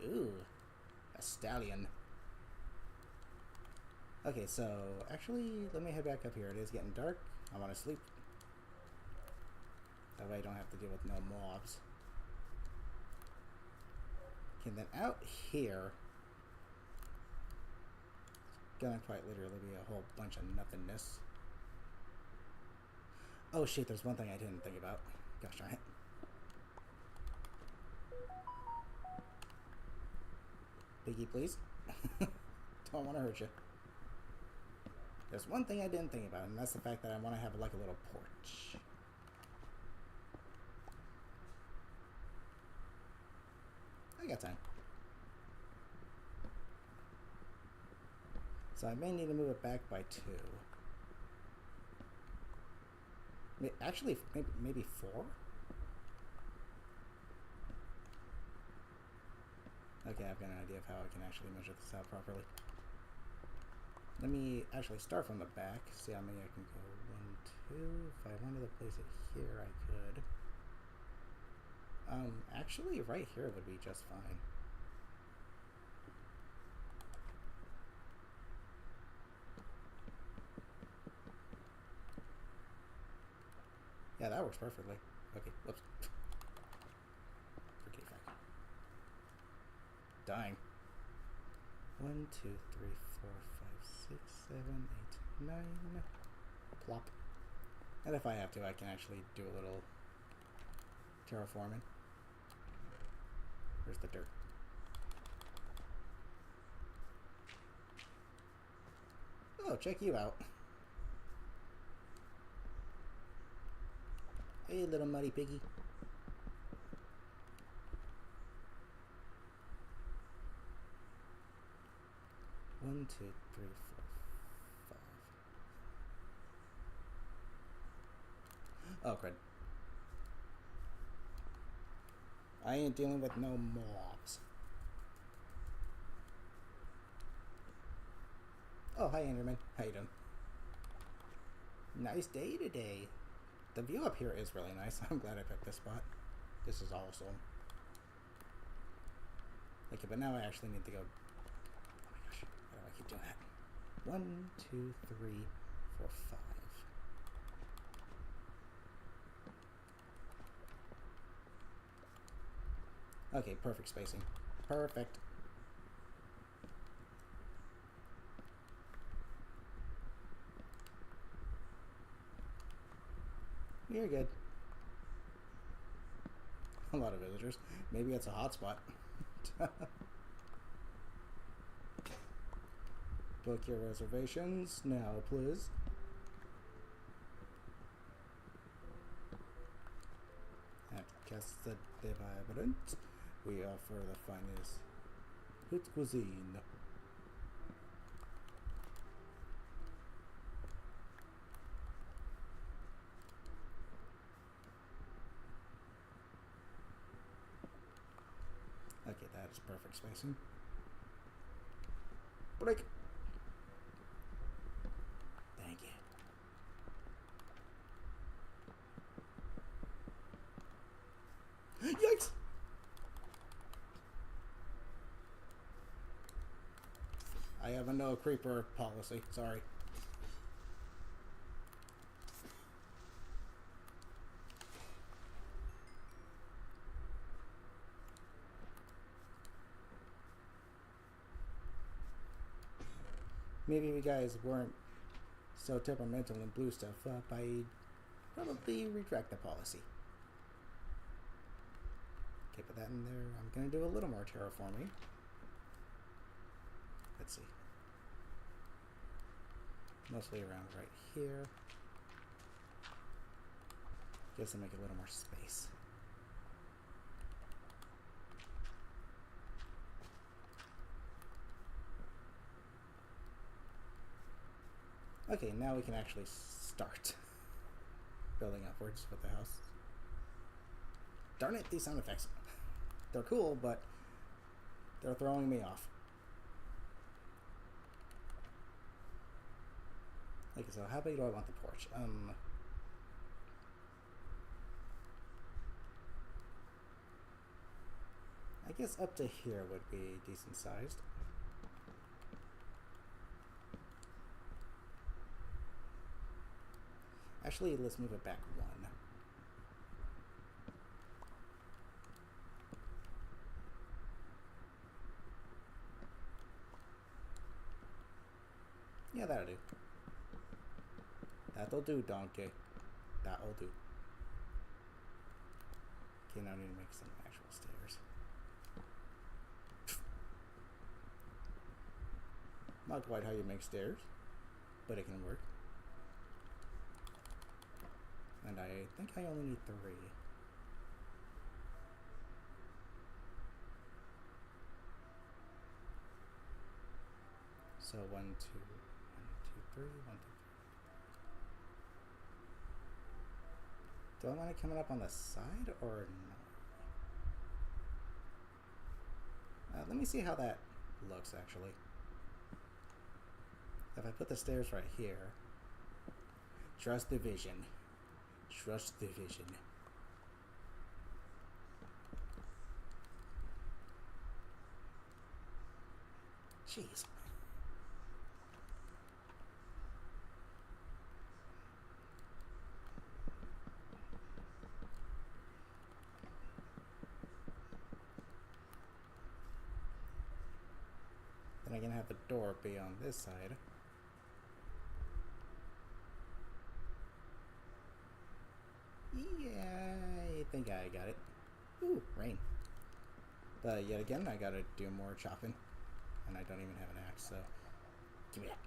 Ooh, a stallion. Okay, so actually, let me head back up here. It is getting dark. I want to sleep. That way I don't have to deal with no mobs. Okay, then out here, it's gonna quite literally be a whole bunch of nothingness. Oh shit, there's one thing I didn't think about. Gosh darn it. Piggy, please. Don't want to hurt you. There's one thing I didn't think about, and that's the fact that I want to have like a little porch. I got time. So I may need to move it back by 2. Actually, maybe 4? Okay, I've got an idea of how I can actually measure this out properly. Let me actually start from the back, see how many I can go. 1, 2. If I wanted to place it here, I could. Actually, right here would be just fine. Yeah, that works perfectly. Okay, whoops. Forget fact. Dying. 1, 2, 3, 4, 5, 6, 7, 8, 9. Plop. And if I have to, I can actually do a little terraforming. Where's the dirt? Oh, check you out. Hey, little muddy piggy. One, two, three, four, five. Oh, crud. I ain't dealing with no mobs. Oh, hi, Enderman. How you doing? Nice day today. The view up here is really nice. I'm glad I picked this spot. This is awesome. Okay, but now I actually need to go... Oh my gosh, why do I keep doing that? 1, 2, 3, 4, 5. Okay, perfect spacing. Perfect. You're good. A lot of visitors. Maybe it's a hotspot. Book your reservations now, please. At Casa de Vibrant, we offer the finest haute cuisine. Okay, that is perfect spacing. Break! Thank you. Yikes! I have a no creeper policy, sorry. Maybe if you guys weren't so temperamental and blew stuff up, I'd probably retract the policy. Okay, put that in there. I'm going to do a little more terraforming. Let's see. Mostly around right here. Guess I'll make a little more space. Okay, now we can actually start building upwards with the house. Darn it, these sound effects. They're cool, but they're throwing me off. Okay, so how big do I want the porch? I guess up to here would be decent sized. Actually, let's move it back 1. Yeah, that'll do. That'll do, donkey. That'll do. Okay, now I need to make some actual stairs. Not quite how you make stairs, but it can work. And I think I only need 3. So 1, 2, 1, 2, 3, 1, 2. Do I want it coming up on the side or no? Let me see how that looks actually. If I put the stairs right here, trust the vision. Trust the vision. Jeez. Then I can have the door be on this side. Yeah, I think I got it. Ooh, rain. But yet again, I gotta do more chopping. And I don't even have an axe, so give me that.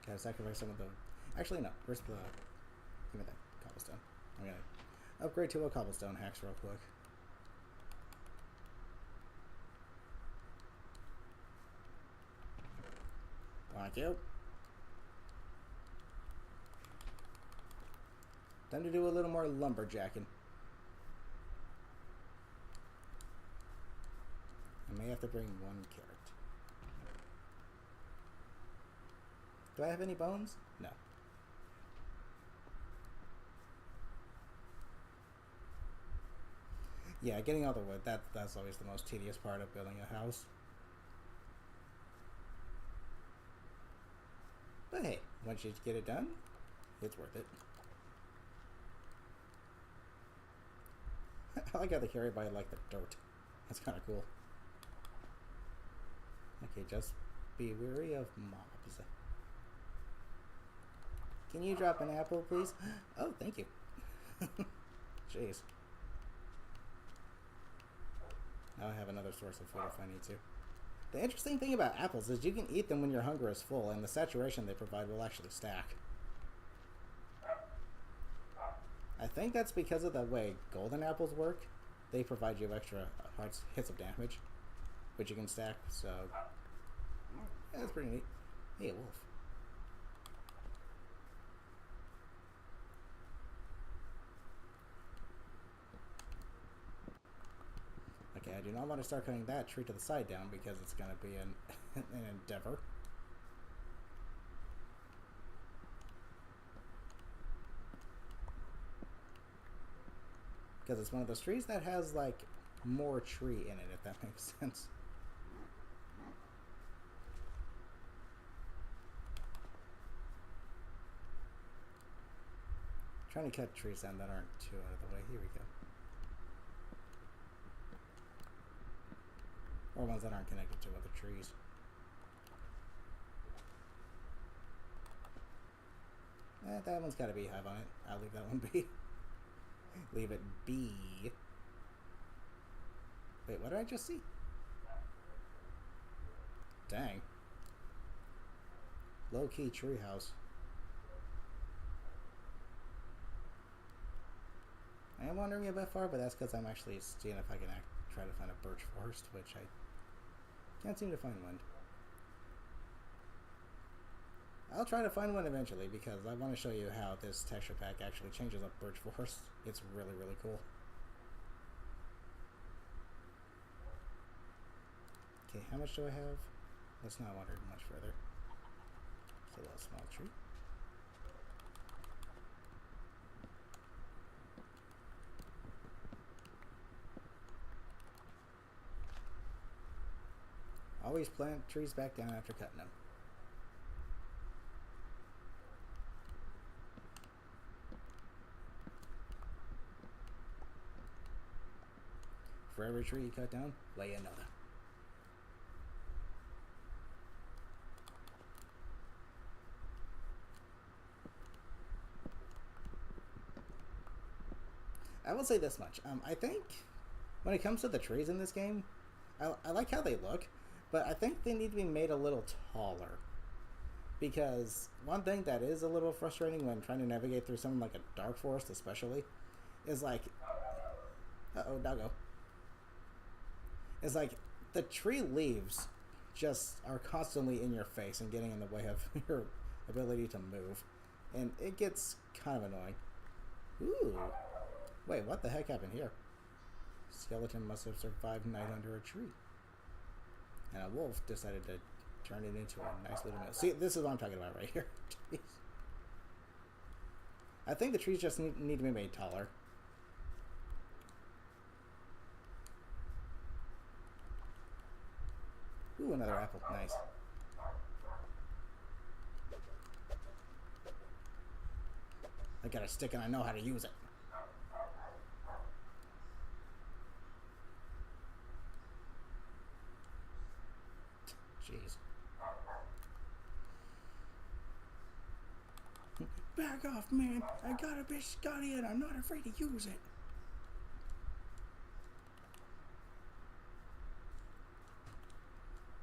Gotta sacrifice some of the... Actually, no. Where's the... Give me that cobblestone. I'm gonna upgrade to a cobblestone axe real quick. Thank you. Time to do a little more lumberjacking. I may have to bring one carrot. Do I have any bones? No. Yeah, getting all the wood, that's always the most tedious part of building a house. But hey, once you get it done, it's worth it. I like how they carry by like the dirt. That's kind of cool. Okay, just be wary of mobs. Can you drop an apple, please? Oh, thank you. Jeez. Now I have another source of food if I need to. The interesting thing about apples is you can eat them when your hunger is full, and the saturation they provide will actually stack. I think that's because of the way golden apples work. They provide you extra hits of damage, which you can stack, so... Yeah, that's pretty neat. Hey, a wolf. Okay, I do not want to start cutting that tree to the side down because it's going to be an endeavor. Because it's one of those trees that has, like, more tree in it, if that makes sense. Trying to cut trees down that aren't too out of the way. Here we go. Or ones that aren't connected to other trees. That one's got a beehive on it. I'll leave that one be. Leave it be. Wait, what did I just see? Dang. Low-key treehouse. I am wandering a bit far, but that's because I'm actually seeing if I can try to find a birch forest, which I can't seem to find one. I'll try to find one eventually because I want to show you how this texture pack actually changes up birch forest. It's really, really cool. Okay, how much do I have? Let's not wander much further. Kill a small tree. Always plant trees back down after cutting them. For every tree you cut down, lay another. I will say this much. I think when it comes to the trees in this game, I like how they look, but I think they need to be made a little taller. Because one thing that is a little frustrating when trying to navigate through something like a dark forest especially, is like... Uh-oh, doggo. Is like, the tree leaves just are constantly in your face and getting in the way of your ability to move. And it gets kind of annoying. Ooh. Wait, what the heck happened here? Skeleton must have survived night under a tree. And a wolf decided to turn it into a nice little meal. See, this is what I'm talking about right here. Jeez. I think the trees just need to be made taller. Ooh, another apple. Nice. I got a stick and I know how to use it. Jeez. Back off, man. I got a bitch Scotty and I'm not afraid to use it.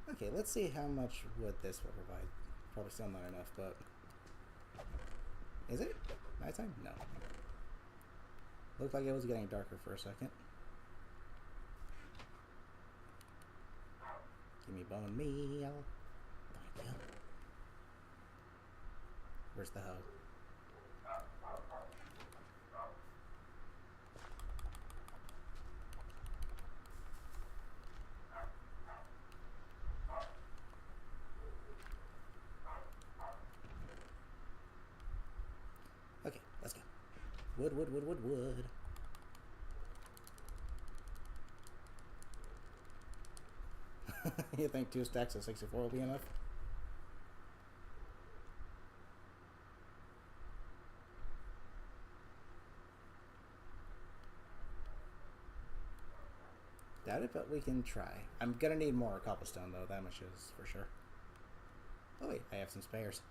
Okay, let's see how much wood this will provide. Probably still not enough, but... Is it? Nighttime? No. Looked like it was getting darker for a second. Give me bone meal. Thank you. Where's the hoe? Okay, let's go. Wood, wood, wood, wood, wood. You think 2 stacks of 64 will be enough? Doubt it, but we can try. I'm gonna need more cobblestone though, that much is for sure. Oh wait, I have some spares.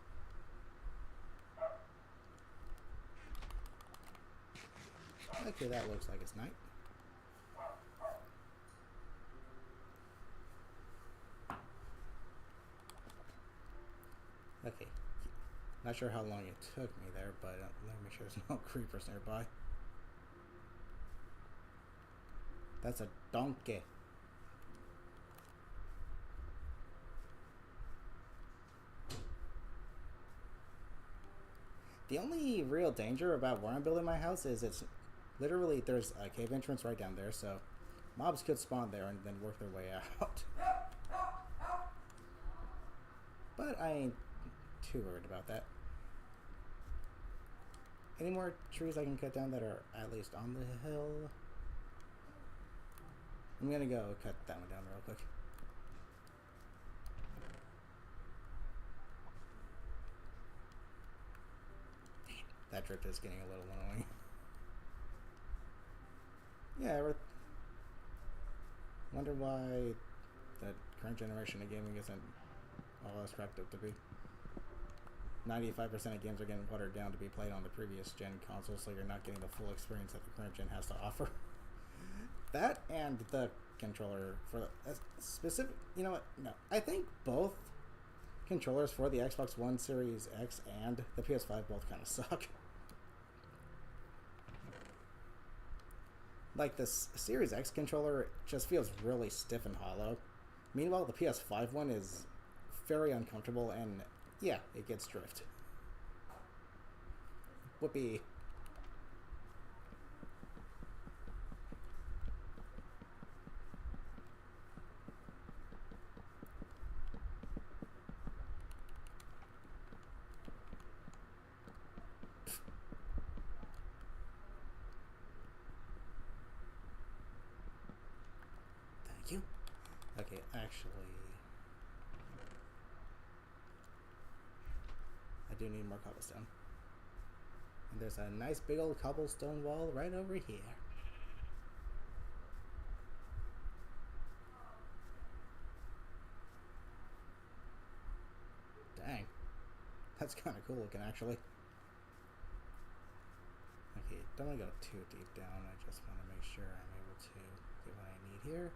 Okay, that looks like it's night. Okay, not sure how long it took me there, but let me make sure there's no creepers nearby. That's a donkey. The only real danger about where I'm building my house is it's literally, there's a cave entrance right down there, so mobs could spawn there and then work their way out. But I ain't too worried about that. Any more trees I can cut down that are at least on the hill? I'm gonna go cut that one down real quick. Damn, that drip is getting a little annoying. Yeah, I wonder why the current generation of gaming isn't all as cracked up to be. 95% of games are getting watered down to be played on the previous gen consoles, so you're not getting the full experience that the current gen has to offer. That and the controller for the specific, you know what? No, I think both controllers for the Xbox One Series X and the PS5 both kind of suck. Like the Series X controller just feels really stiff and hollow. Meanwhile, the PS5 one is very uncomfortable and yeah, it gets drift. Whoopee. Thank you. Okay, actually, I do need more cobblestone. And there's a nice big old cobblestone wall right over here. Dang. That's kind of cool looking, actually. Okay, don't want to go too deep down. I just want to make sure I'm able to get what I need here.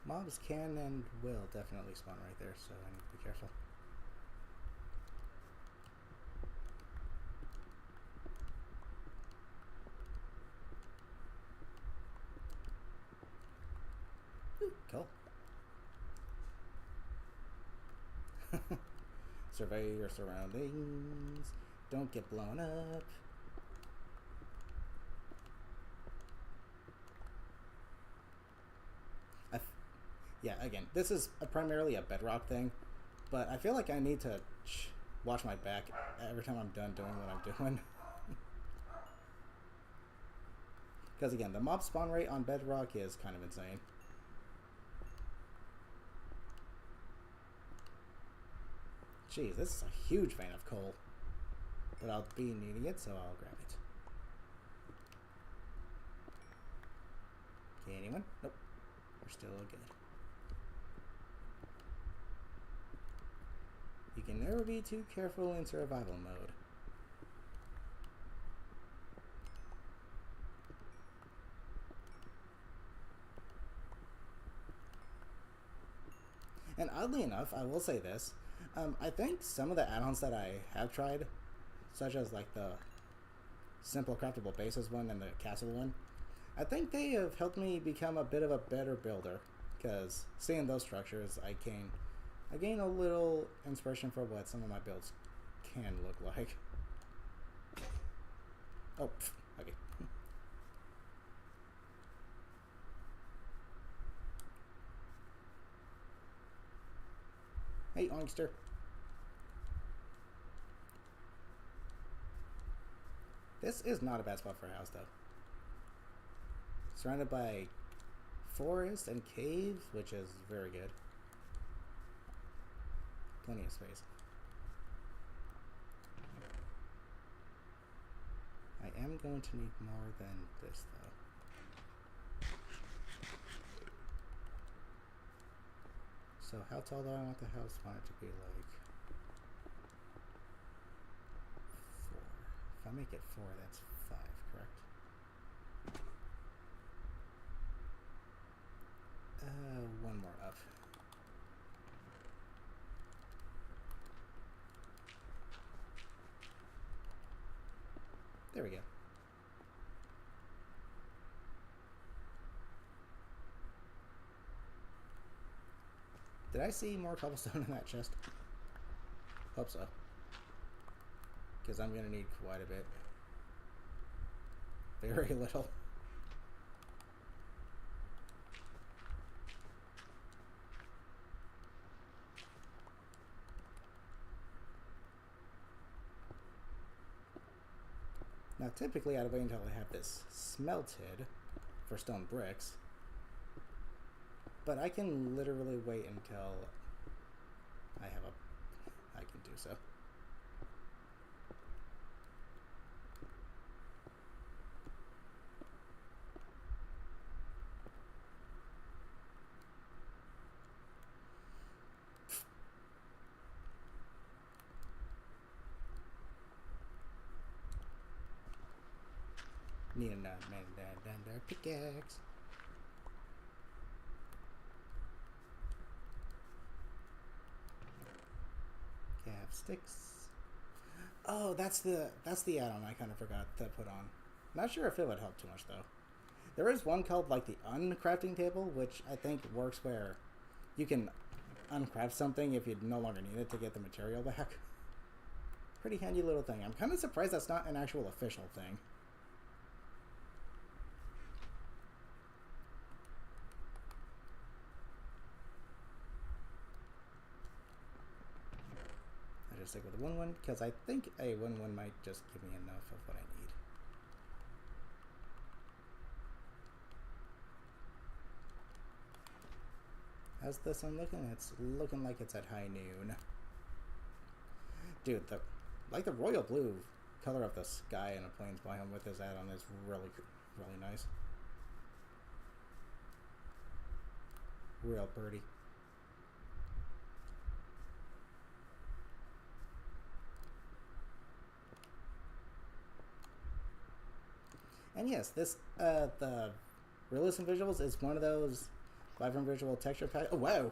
Mobs can and will definitely spawn right there, so I need to be careful. Ooh, cool. Survey your surroundings. Don't get blown up. Yeah, again, this is primarily a bedrock thing, but I feel like I need to watch my back every time I'm done doing what I'm doing. Because again, the mob spawn rate on bedrock is kind of insane. Jeez, this is a huge vein of coal. But I'll be needing it, so I'll grab it. Okay, anyone? Nope. We're still good. You can never be too careful in survival mode. And oddly enough, I will say this. I think some of the add-ons that I have tried, such as like the simple craftable bases one and the castle one, I think they have helped me become a bit of a better builder. Because seeing those structures, I gain a little inspiration for what some of my builds can look like. Oh, okay. Hey, Onkster. This is not a bad spot for a house, though. Surrounded by forest and caves, which is very good. Plenty of space. I am going to need more than this, though. So how tall do I want the house? Want it to be like 4. If I make it 4, that's 5, correct? One more up. There we go. Did I see more cobblestone in that chest? Hope so. Because I'm going to need quite a bit. Very little. Now typically I'd wait until I have this smelted for stone bricks. But I can literally wait until I can do so. Need another pickaxe. Have sticks. Oh, that's the add-on I kind of forgot to put on. Not sure if it would help too much though. There is one called like the uncrafting table, which I think works where you can uncraft something if you no longer need it to get the material back. Pretty handy little thing. I'm kind of surprised that's not an actual official thing. I just stick with the 1-1 because I think a 1-1 might just give me enough of what I need. How's the sun looking? It's looking like it's at high noon. Dude, the royal blue color of the sky in a plains biome with this add-on is really nice. Real pretty. And yes, this the realism visuals is one of those vibrant visual texture pack. Oh wow!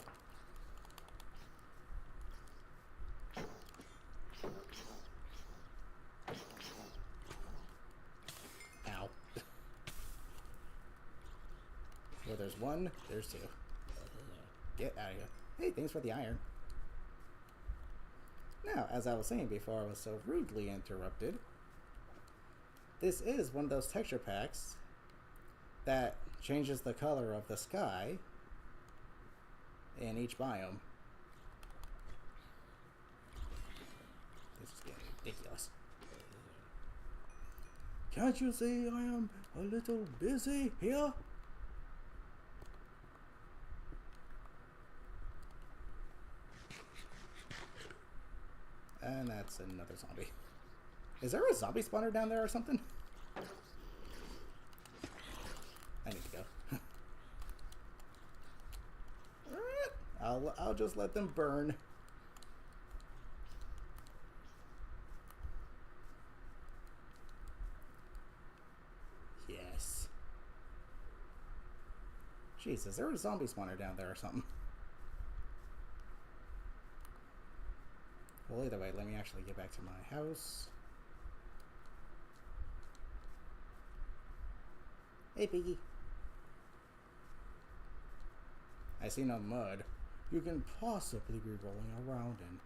Ow! Where there's one, there's two. Get out of here! Hey, thanks for the iron. Now, as I was saying before, I was so rudely interrupted. This is one of those texture packs that changes the color of the sky in each biome. This is getting ridiculous. Can't you see I am a little busy here? And that's another zombie. Is there a zombie spawner down there or something? I need to go. I'll just let them burn. Jesus, there was a zombie spawner down there or something. Well, either way, let me actually get back to my house. Hey, Piggy. I see no mud you can possibly be rolling around in.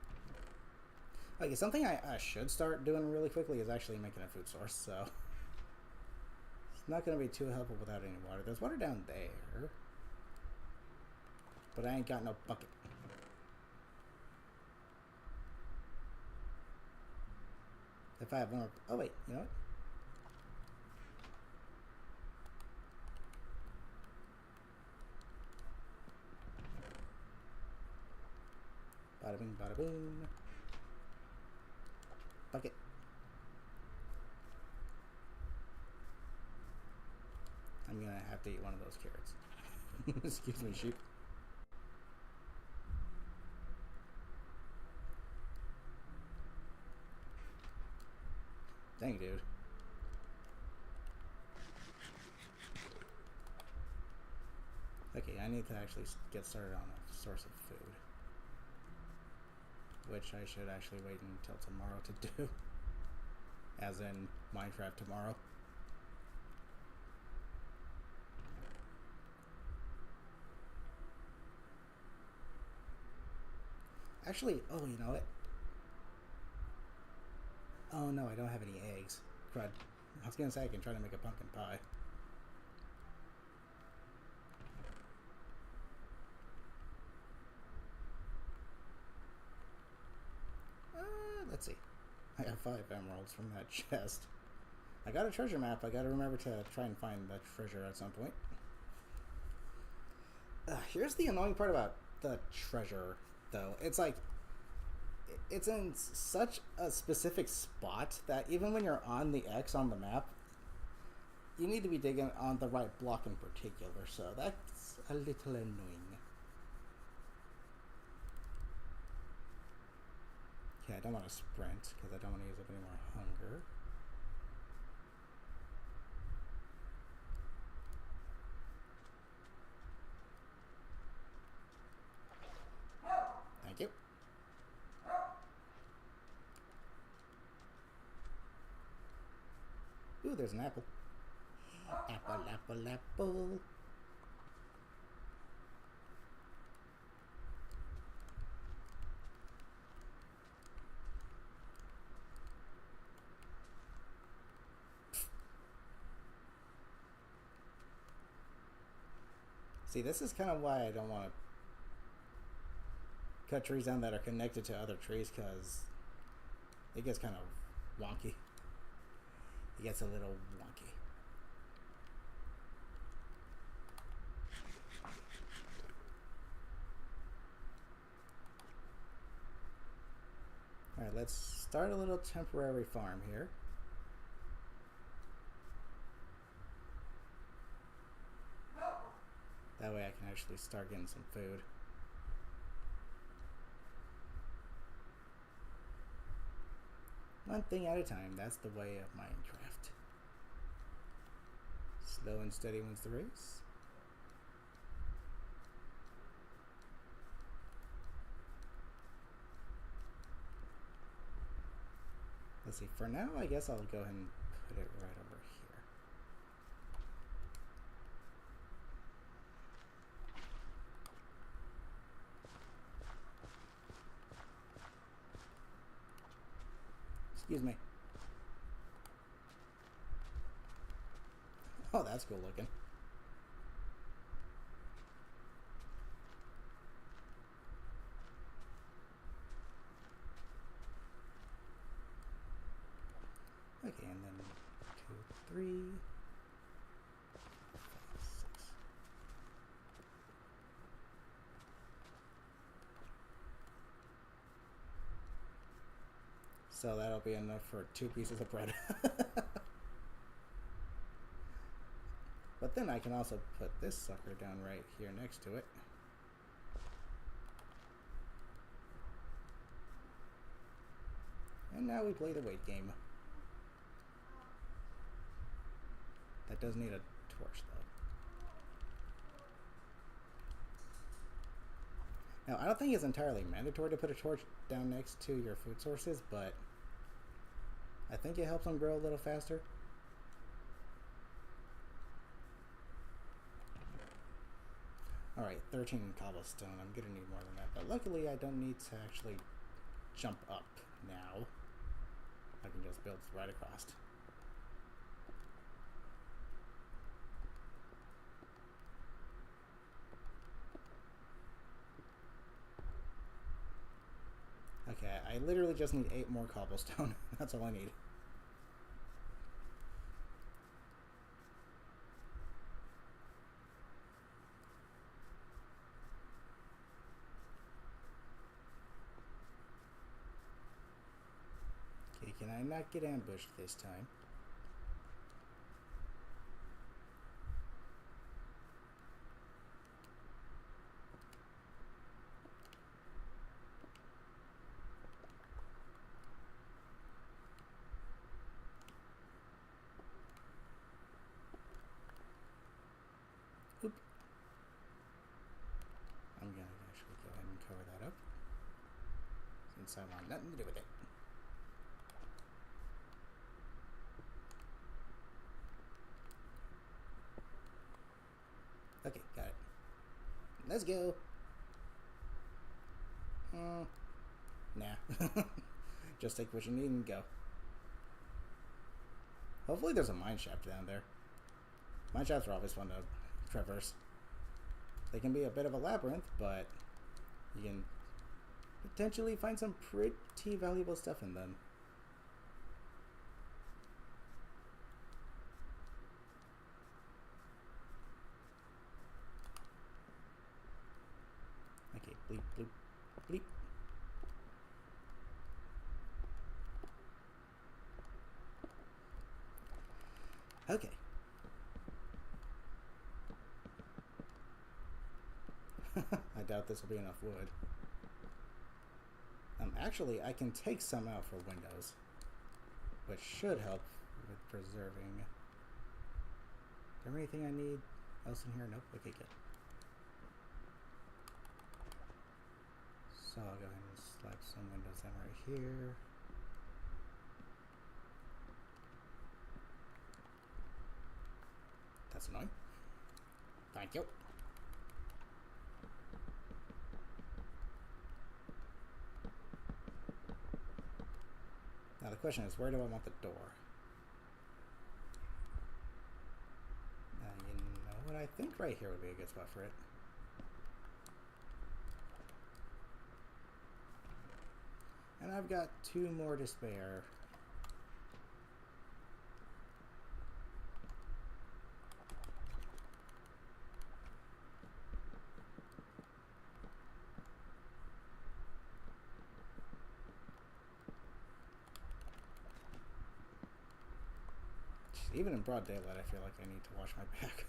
Okay, something I should start doing really quickly is actually making a food source, so... It's not going to be too helpful without any water. There's water down there. But I ain't got no bucket. If I have more... Oh, wait. You know what? Bada bing, bada boom. Bucket. I'm gonna have to eat one of those carrots. Excuse me, sheep. Dang, dude. Okay, I need to actually get started on a source of food. Which I should actually wait until tomorrow to do. As in Minecraft tomorrow. Actually, oh, you know what? Oh no, I don't have any eggs. Crud. I was gonna say I can try to make a pumpkin pie. Let's see. I got 5 emeralds from that chest. I got a treasure map. I gotta remember to try and find that treasure at some point. Here's the annoying part about the treasure, though. It's like, it's in such a specific spot that even when you're on the X on the map, you need to be digging on the right block in particular, so that's a little annoying. Okay, I don't want to sprint because I don't want to use up any more hunger. Thank you. Ooh, there's an apple. Apple, apple, apple. See, this is kind of why I don't want to cut trees down that are connected to other trees, because it gets kind of wonky. It gets a little wonky. Alright, let's start a little temporary farm here. That way I can actually start getting some food. One thing at a time, that's the way of Minecraft. Slow and steady wins the race. Let's see, for now I guess I'll go ahead and put it right over here. Excuse me. Oh, that's cool looking. Okay, and then 2, 3, 5, 6. So that'll be enough for 2 pieces of bread. But then I can also put this sucker down right here next to it. And now we play the wait game. That does need a torch, though. Now, I don't think it's entirely mandatory to put a torch down next to your food sources, but I think it helps them grow a little faster. Alright, 13 cobblestone. I'm gonna need more than that, but luckily I don't need to actually jump up now. I can just build right across. Okay, I literally just need 8 more cobblestone. That's all I need. Okay, can I not get ambushed this time? Oop. I'm gonna actually go ahead and cover that up, since I want nothing to do with it. Okay, got it. Let's go. Nah. Just take what you need and go. Hopefully there's a mine shaft down there. Mine shafts are always fun to traverse. They can be a bit of a labyrinth, but you can potentially find some pretty valuable stuff in them. Okay, bleep, bleep, bleep. Okay. I doubt this will be enough wood. Actually, I can take some out for windows, which should help with preserving. Is there anything I need else in here? Nope. Okay, good. So I'll go ahead and slap some windows in right here. That's annoying. Thank you. Now the question is, where do I want the door? You know what? I think right here would be a good spot for it. And I've got 2 more to spare. Even in broad daylight, I feel like I need to wash my back.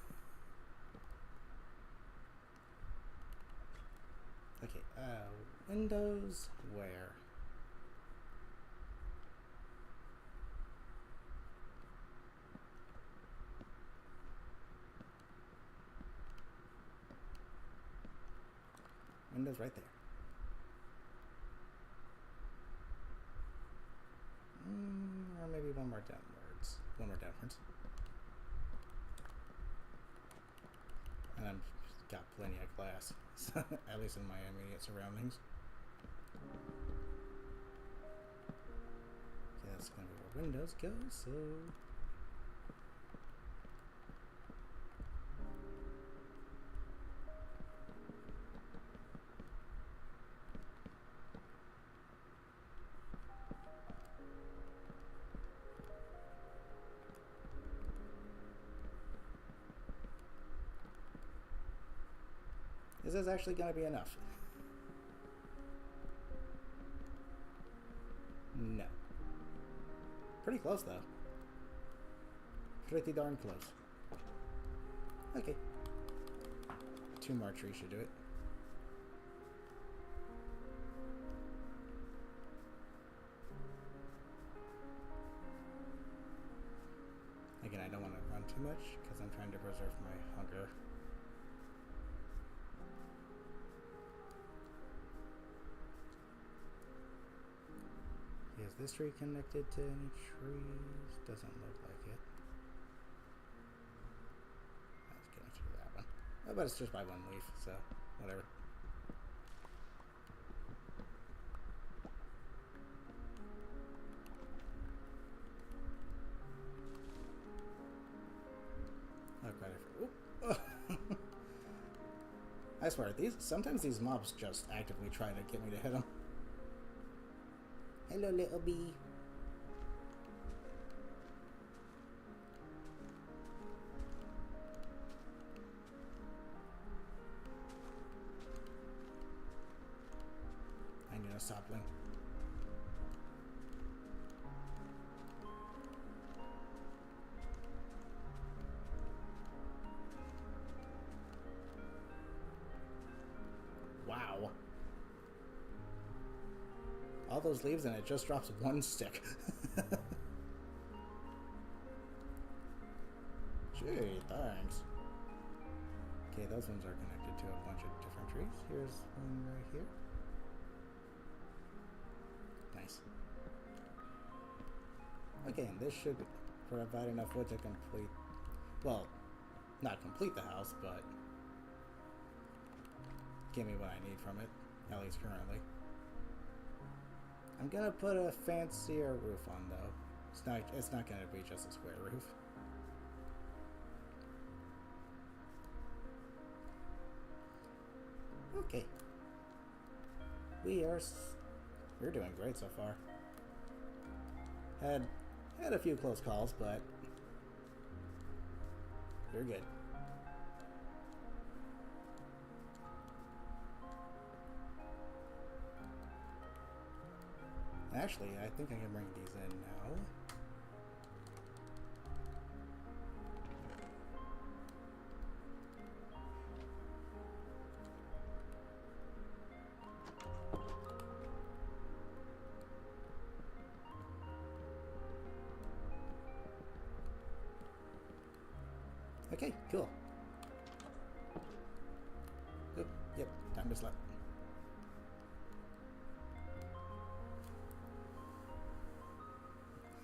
Okay, windows where? Windows right there. Or maybe one more downwards. One more downwards. And I've got plenty of glass, at least in my immediate surroundings. Okay, that's going to be where windows go, so... Is this actually going to be enough? No. Pretty close, though. Pretty darn close. Okay. 2 more trees should do it. Again, I don't want to run too much, because I'm trying to preserve my hunger. this tree connected to any trees? Doesn't look like it. That's connected to that one. Oh, but it's just by one leaf, so whatever. Oh, I swear, sometimes these mobs just actively try to get me to hit them. Hello, little bee. I need a sapling. Wow. All those leaves and it just drops one stick. Gee, thanks. Okay, those ones are connected to a bunch of different trees. Here's one right here. Nice. Okay, and this should provide enough wood to complete... Well, not complete the house, but... give me what I need from it, at least currently. I'm gonna put a fancier roof on though. It's not gonna be just a square roof. Okay. We're doing great so far. Had a few close calls, but we're good. Actually, I think I can bring these in now. Okay, cool. Oop, yep, time to sleep.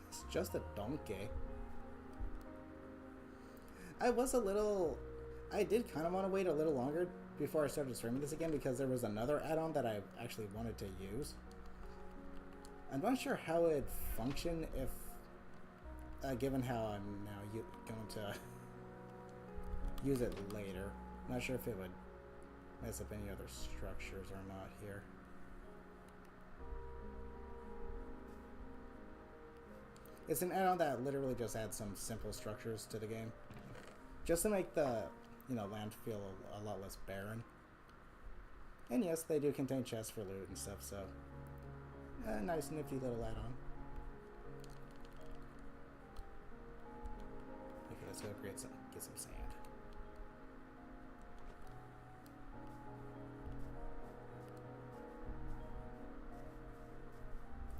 It's just a donkey. I did kind of want to wait a little longer before I started streaming this again because there was another add-on that I actually wanted to use. I'm not sure how it'd function if, given how I'm now going to use it later. I'm not sure if it would mess up any other structures or not here. It's an add-on that literally just adds some simple structures to the game, just to make the land feel a lot less barren. And yes, they do contain chests for loot and stuff, so a nice nifty little add-on. Okay, let's go get some sand.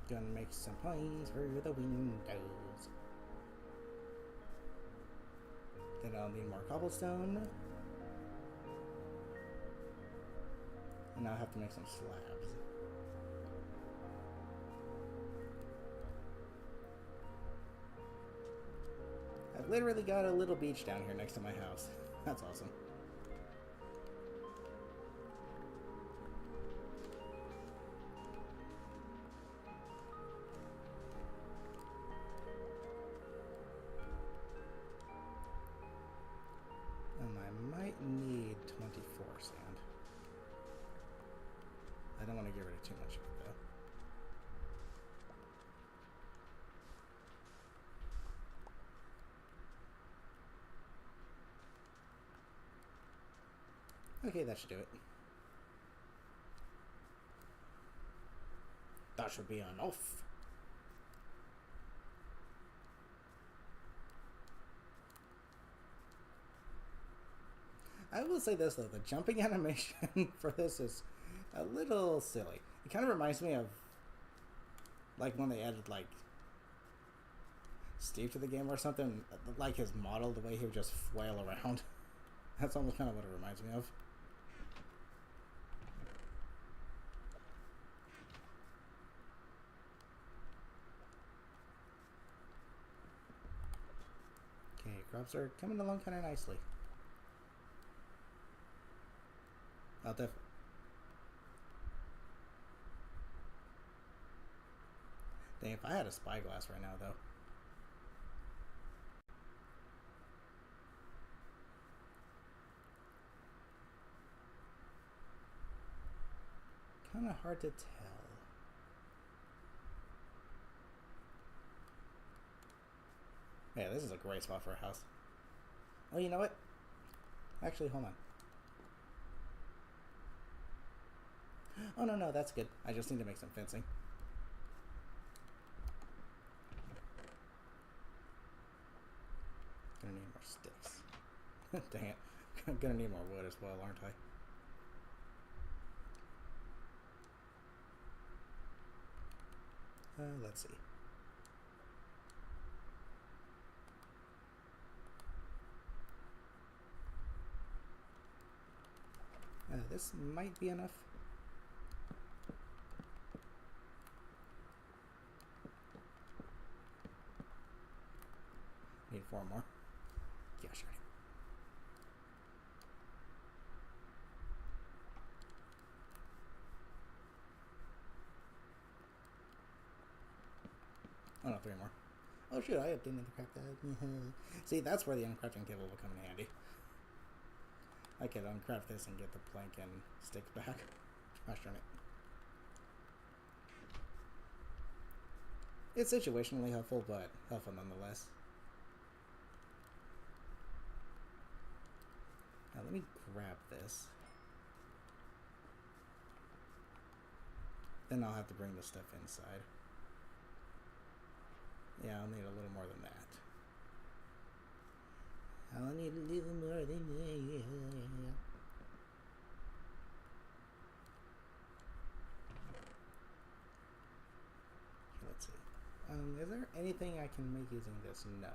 Gonna make some points for the windows. Then I'll need more cobblestone. And I'll have to make some slabs. I've literally got a little beach down here next to my house. That's awesome. I might need 24 sand. I don't want to get rid of too much of it though. Okay, that should do it. That should be enough. I will say this though, the jumping animation for this is a little silly. It kind of reminds me of like when they added like Steve to the game or something, like his model, the way he would just flail around. That's almost kind of what it reminds me of. crops are coming along kind of nicely. I'll def... Dang, if I had a spyglass right now, though. Kind of hard to tell. Yeah, this is a great spot for a house. Oh, you know what? Actually, hold on. Oh, no, that's good. I just need to make some fencing. Gonna need more sticks. Dang it. I'm gonna need more wood as well, aren't I? Let's see. This might be enough. Need 4 more. Yeah, sure. Oh no, 3 more. Oh shoot, I didn't even craft that. See, that's where the uncrafting table will come in handy. I could uncraft this and get the plank and sticks back. Gosh darn it. It's situationally helpful, but helpful nonetheless. Now let me grab this. Then I'll have to bring the stuff inside. Yeah, I'll need a little more than that. I'll need a little more than that. Let's see. Is there anything I can make using this? No.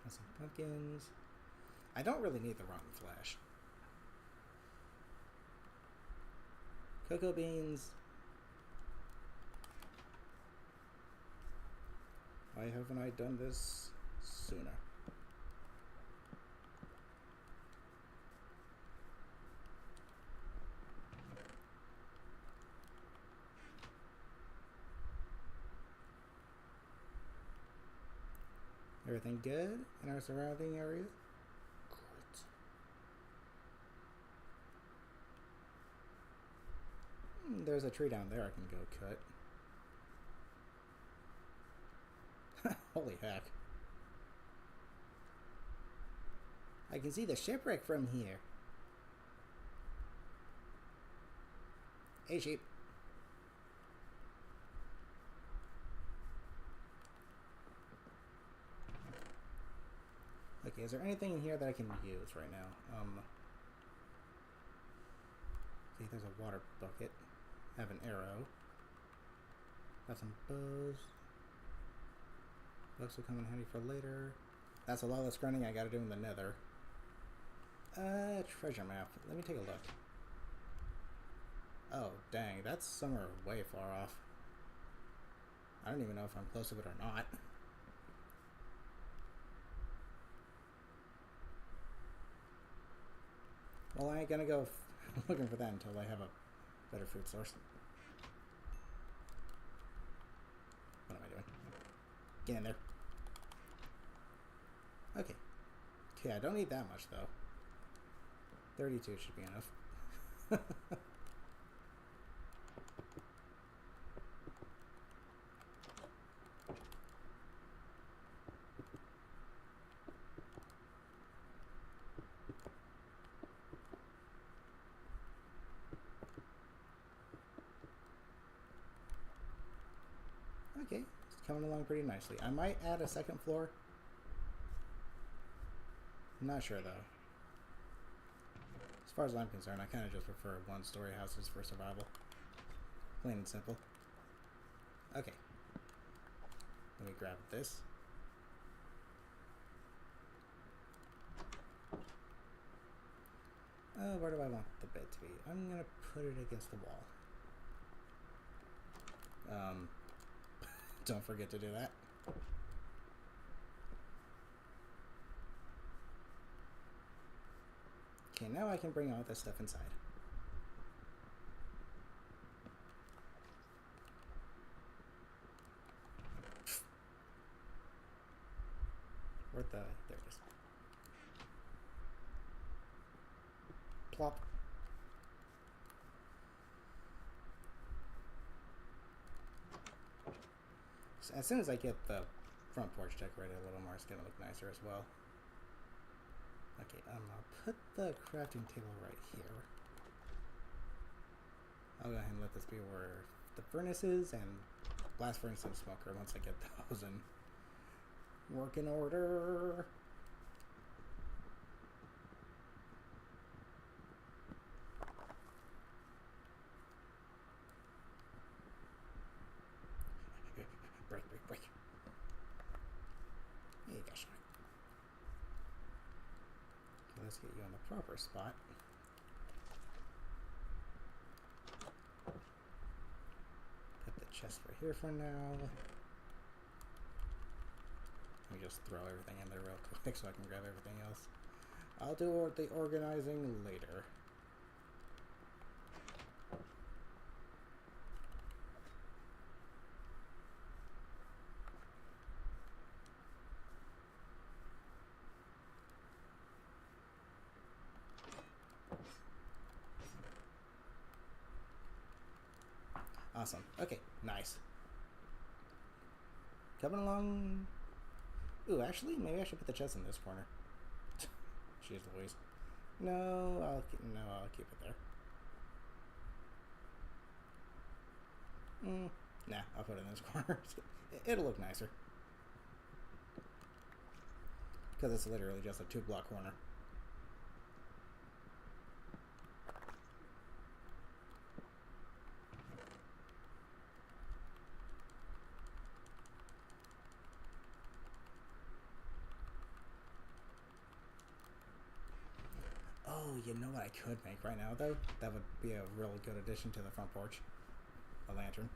Some pumpkins. I don't really need the rotten flesh. Cocoa beans. Why haven't I done this sooner? Everything good in our surrounding area? Good. There's a tree down there I can go cut. Holy heck. I can see the shipwreck from here. Hey, sheep. Okay, is there anything in here that I can use right now? See, there's a water bucket. I have an arrow. Got some bows. Books will come in handy for later. That's a lot less grinding I gotta do in the nether. Treasure map. Let me take a look. Oh, dang, that's somewhere way far off. I don't even know if I'm close to it or not. Well, I ain't gonna go looking for that until I have a better food source. What am I doing? Get in there. Okay. Okay, I don't need that much, though. 32 should be enough. Okay, it's coming along pretty nicely. I might add a second floor. I'm not sure, though. As far as I'm concerned, I kind of just prefer one-story houses for survival. Plain and simple. Okay. Let me grab this. Where do I want the bed to be? I'm going to put it against the wall. Don't forget to do that. Okay, now I can bring all this stuff inside. Where'd the... There it is. Plop. So as soon as I get the front porch decorated a little more, it's going to look nicer as well. Okay, I'll put the crafting table right here. I'll go ahead and let this be where the furnace is, and blast furnace and smoker once I get those in working order. Break. There you go, shot. Okay, let's get you on the proper spot. Put the chest right here for now. Let me just throw everything in there real quick so I can grab everything else. I'll do the organizing later. Awesome. Okay, nice. Coming along. Ooh, actually, maybe I should put the chest in this corner. Jeez Louise. No, I'll keep it there. Nah, I'll put it in this corner. It'll look nicer. Because it's literally just a 2-block corner. Oh, you know what I could make right now, though? That would be a really good addition to the front porch. A lantern.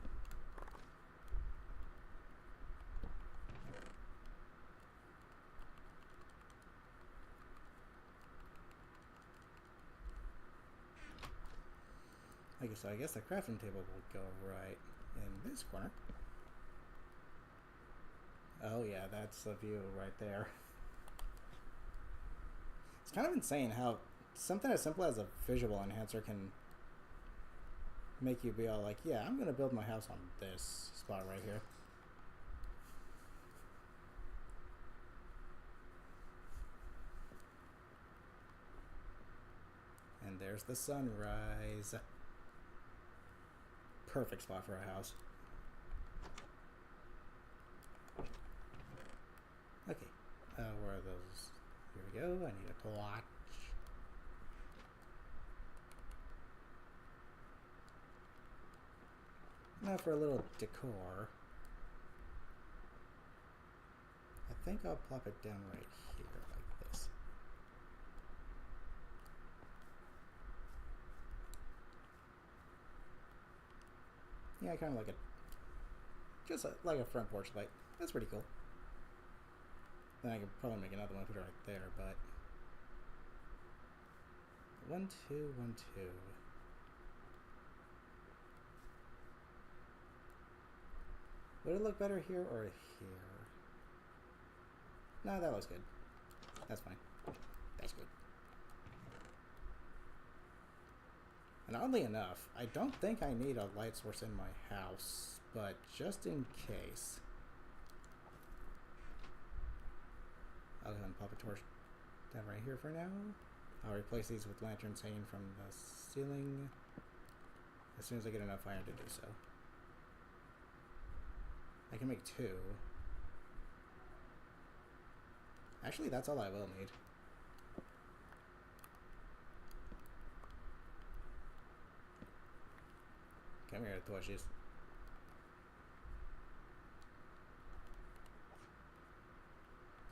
So I guess the crafting table will go right in this corner. Oh yeah, that's the view right there. It's kind of insane how something as simple as a visual enhancer can make you be all like, yeah, I'm going to build my house on this spot right here. And there's the sunrise. Perfect spot for a house. Okay, where are those? Here we go. I need a torch. Now for a little decor. I think I'll plop it down right here like this. Yeah, I kind of like it. Just like a front porch light. That's pretty cool. Then I could probably make another one, put it right there, but 1, 2, 1, 2. Would it look better here or here? No, that looks good. That's fine. That's good. And oddly enough, I don't think I need a light source in my house, but just in case, I'll go ahead and pop a torch down right here for now. I'll replace these with lanterns hanging from the ceiling as soon as I get enough iron to do so. I can make 2. Actually, that's all I will need. Come here, torches.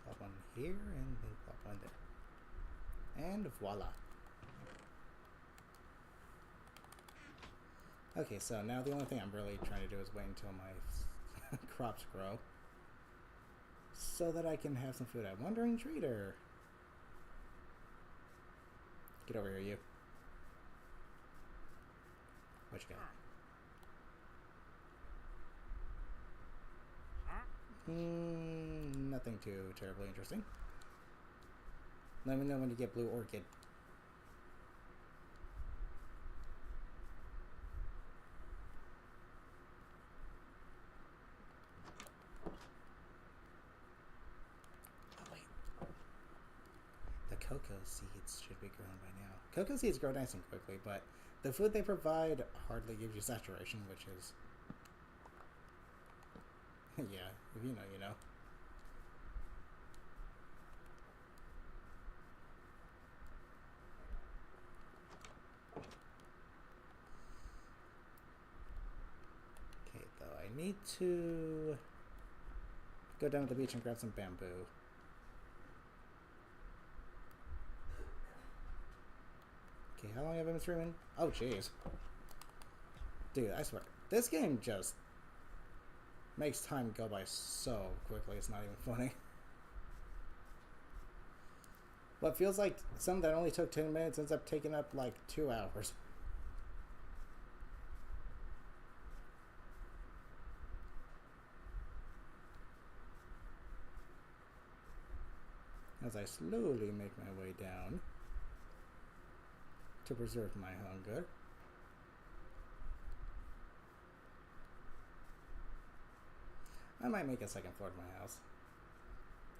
Plop one here, and then plop one there. And voila. Okay, so now the only thing I'm really trying to do is wait until my crops grow, so that I can have some food. I'm wandering trader. Get over here, you. What you got? Nothing too terribly interesting. Let me know when you get blue orchid. Oh wait. The cocoa seeds should be grown by now. Cocoa seeds grow nice and quickly, but the food they provide hardly gives you saturation, which is... yeah, if you know, you know. Okay, though, I need to go down to the beach and grab some bamboo. Okay, how long have I been streaming? Oh, jeez. Dude, I swear, this game just makes time go by so quickly, it's not even funny. What feels like something that only took 10 minutes ends up taking up like 2 hours. As I slowly make my way down to preserve my hunger. I might make a second floor to my house.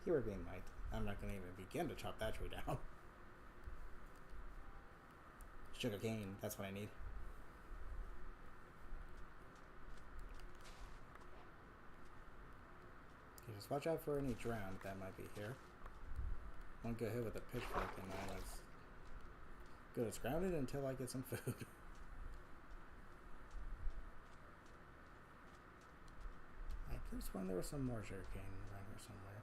Here being might. I'm not going to even begin to chop that tree down. Sugar cane, that's what I need. Okay, just watch out for any drowned that might be here. One good hit with a pitchfork and I was good as grounded until I get some food. I could have sworn there was some more sugar cane around here somewhere.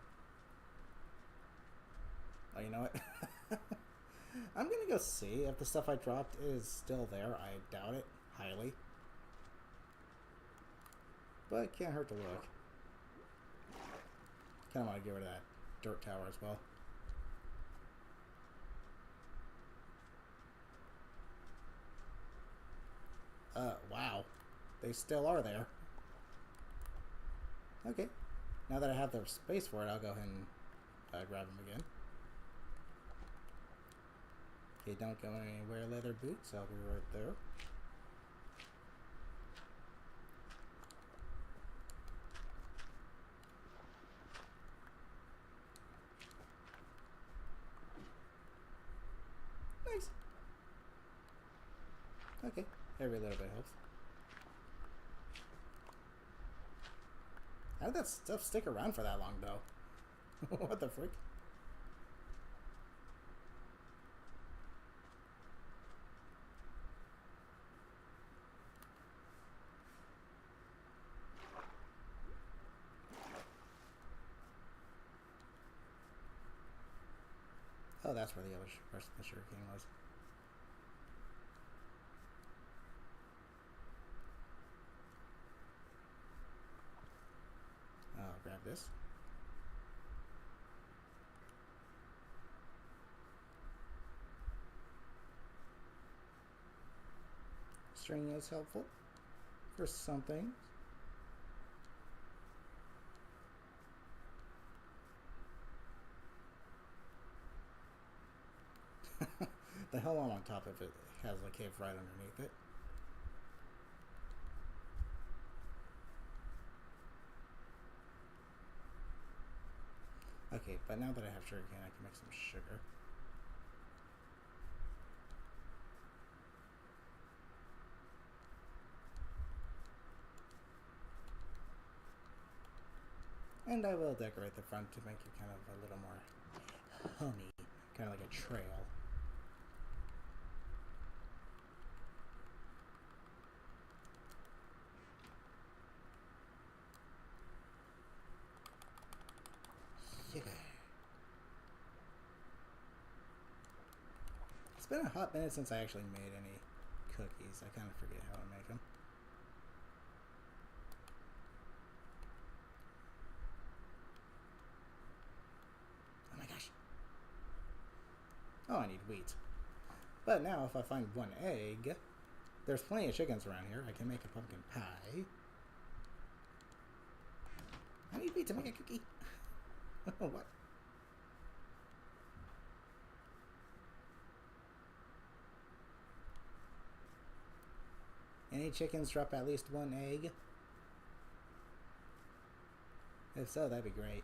Oh, you know what? I'm gonna go see if the stuff I dropped is still there. I doubt it, highly. But it can't hurt to look. Kinda want to get rid of that dirt tower as well. Wow. They still are there. Okay. Now that I have the space for it, I'll go ahead and grab them again. Okay, don't go anywhere, leather boots. I'll be right there. Nice. Okay, every little bit helps. How did that stuff stick around for that long, though? What the frick? Oh, that's where the other rest of the sugar cane was. I'll grab this. String is helpful for something. The hell on top of it has a cave right underneath it. Okay, but now that I have sugar cane, I can make some sugar. And I will decorate the front to make it kind of a little more homey, kind of like a trail. Yeah. It's been a hot minute since I actually made any cookies. I kind of forget how to make them. I need wheat. But now, if I find one egg, there's plenty of chickens around here. I can make a pumpkin pie. I need wheat to make a cookie. What? Any chickens drop at least one egg? If so, that'd be great.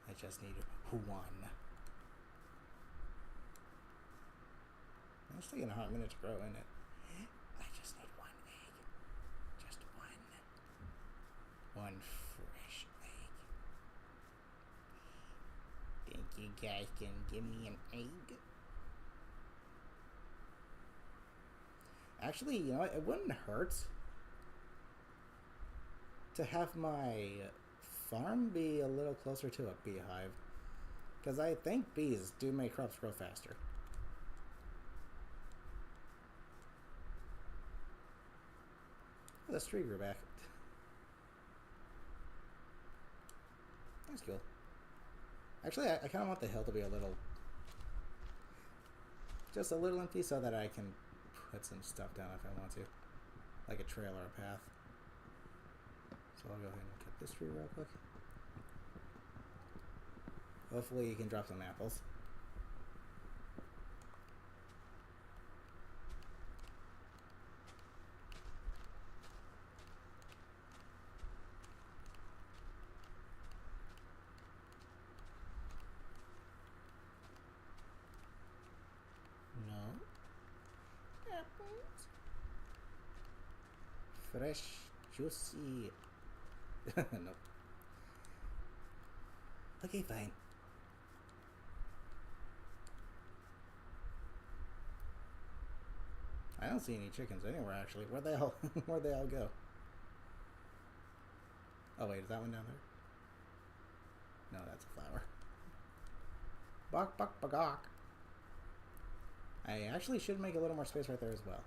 I just need one. It's taking a hot minute to grow, isn't it? I just need one egg. Just one. One fresh egg. Think you guys can give me an egg? Actually, you know, it wouldn't hurt to have my farm be a little closer to a beehive. Because I think bees do make crops grow faster. Oh, this tree grew back. That's cool. Actually, I kind of want the hill to be a little... just a little empty so that I can put some stuff down if I want to. Like a trail or a path. So I'll go ahead and cut this tree real quick. Hopefully you can drop some apples. No. Apples. Fresh, juicy. Nope. Okay, fine. I don't see any chickens anywhere, actually. Where'd they all go? Oh wait, is that one down there? No, that's a flower. Bok bok bagok. I actually should make a little more space right there as well.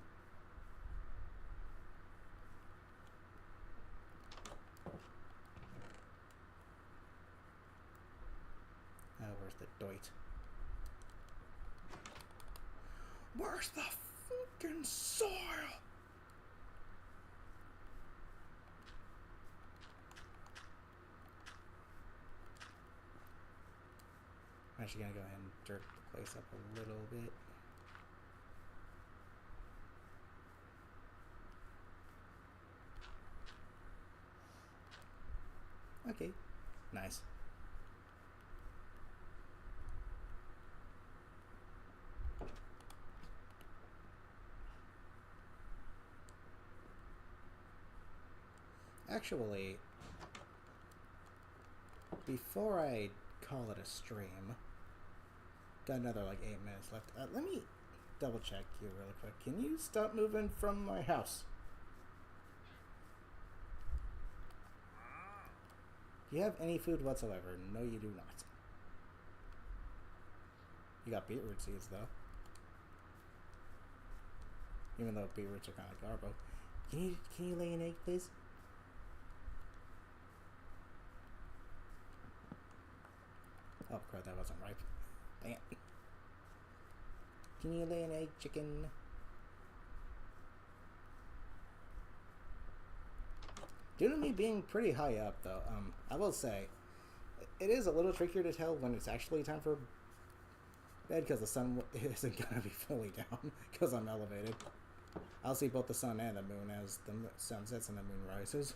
Where's the doit? Where's the fucking soil? I'm actually gonna go ahead and dirt the place up a little bit. Okay, nice. Actually, before I call it a stream, got another like 8 minutes left. Let me double check you really quick. Can you stop moving from my house? Do you have any food whatsoever? No, you do not. You got beetroot seeds though. Even though beetroots are kind of garbo. Can you lay an egg, please? Oh crap, that wasn't ripe. Dang it. Can you lay an egg, chicken? Due to me being pretty high up though, I will say, it is a little trickier to tell when it's actually time for bed because the sun isn't gonna be fully down because I'm elevated. I'll see both the sun and the moon as the sun sets and the moon rises.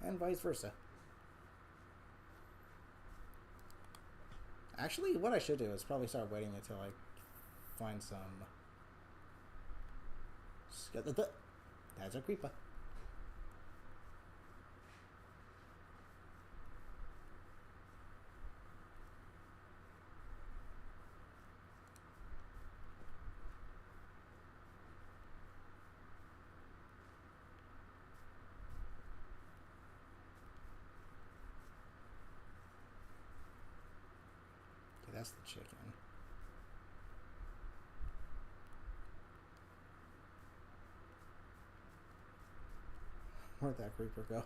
And vice versa. Actually, what I should do is probably start waiting until I find some... That's a creeper. That's the chicken. Where'd that creeper go?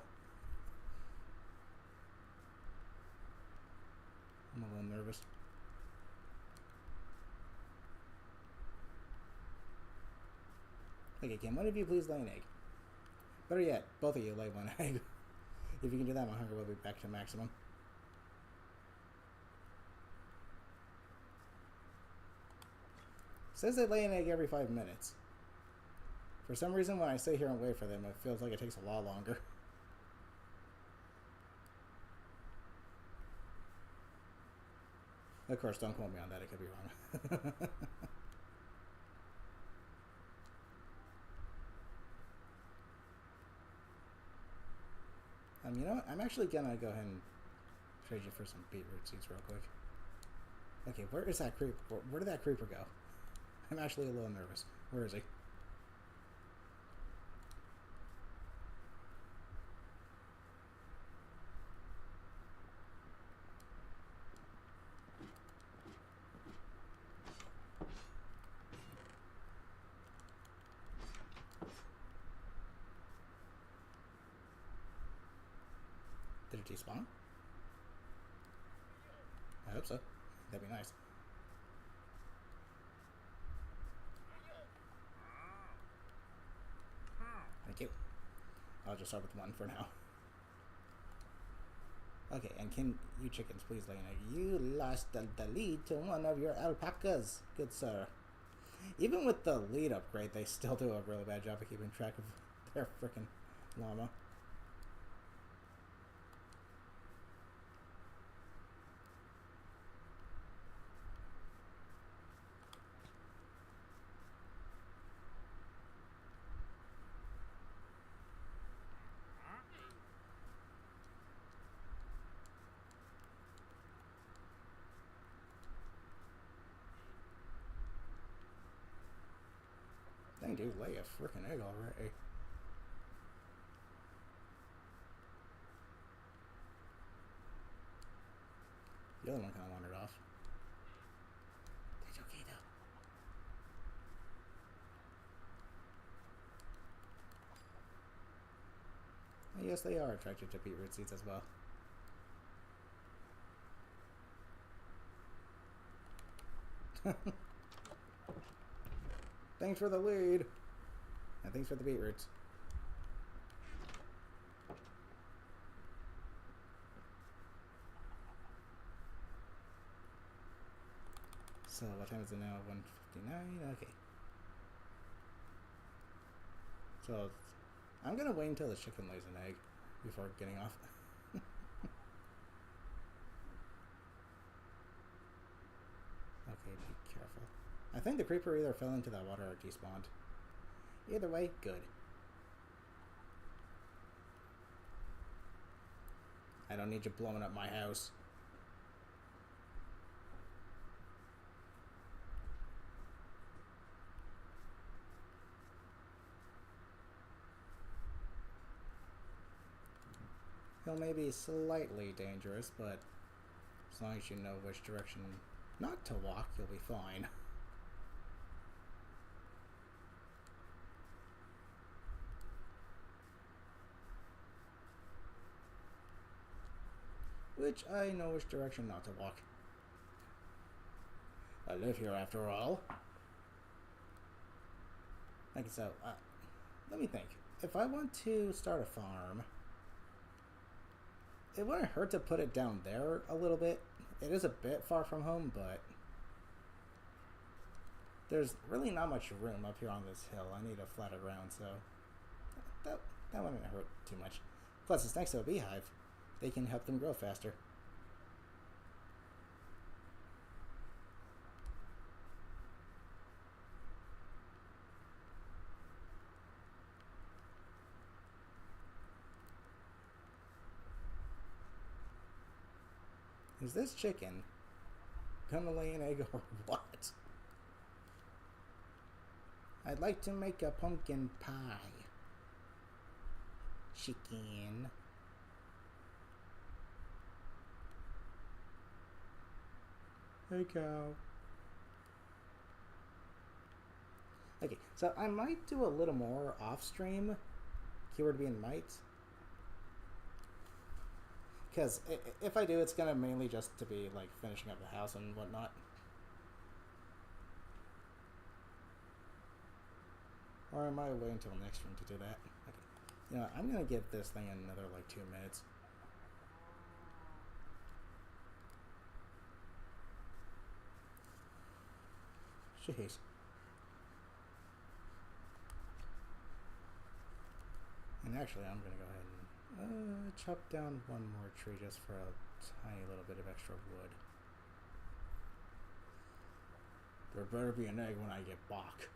I'm a little nervous. Okay, can one of you please lay an egg? Better yet, both of you lay one egg. If you can do that, my hunger will be back to maximum. It says they lay an egg every 5 minutes. For some reason, when I sit here and wait for them, it feels like it takes a lot longer. Of course, don't quote me on that, it could be wrong. You know what? I'm actually gonna go ahead and trade you for some beetroot seeds real quick. Okay, where is that creeper? Where did that creeper go? I'm actually a little nervous. Where is he? Did it despawn? I hope so. That'd be nice. Thank you. I'll just start with one for now. Okay, and can you chickens please lay an egg? You lost the lead to one of your alpacas, good sir. Even with the lead upgrade, they still do a really bad job of keeping track of their frickin' llama. Dang, dude, lay a frickin' egg already. The other one kind of wandered off. It's okay, though. Yes, they are attracted to beetroot seeds as well. Thanks for the lead. And thanks for the beetroots. So what time is it now? 1:59? Okay. So I'm gonna wait until the chicken lays an egg before getting off. Okay, be careful. I think the creeper either fell into that water or despawned. Either way, good. I don't need you blowing up my house. Hill may be slightly dangerous, but as long as you know which direction not to walk, you'll be fine. Which I know which direction not to walk. I live here after all. Okay, so, let me think. If I want to start a farm, it wouldn't hurt to put it down there a little bit. It is a bit far from home, but there's really not much room up here on this hill. I need a flatter ground, so that wouldn't hurt too much. Plus, it's next to a beehive. They can help them grow faster. Is this chicken gonna lay an egg or what? I'd like to make a pumpkin pie. Chicken. Hey, cow. Okay, so I might do a little more off stream. Keyword being might. Because if I do, it's gonna mainly just to be like finishing up the house and whatnot. Or am I waiting until next room to do that? Okay. You know, I'm gonna give this thing another like 2 minutes. Jeez. And actually, I'm gonna go ahead and chop down one more tree just for a tiny little bit of extra wood. There better be an egg when I get back.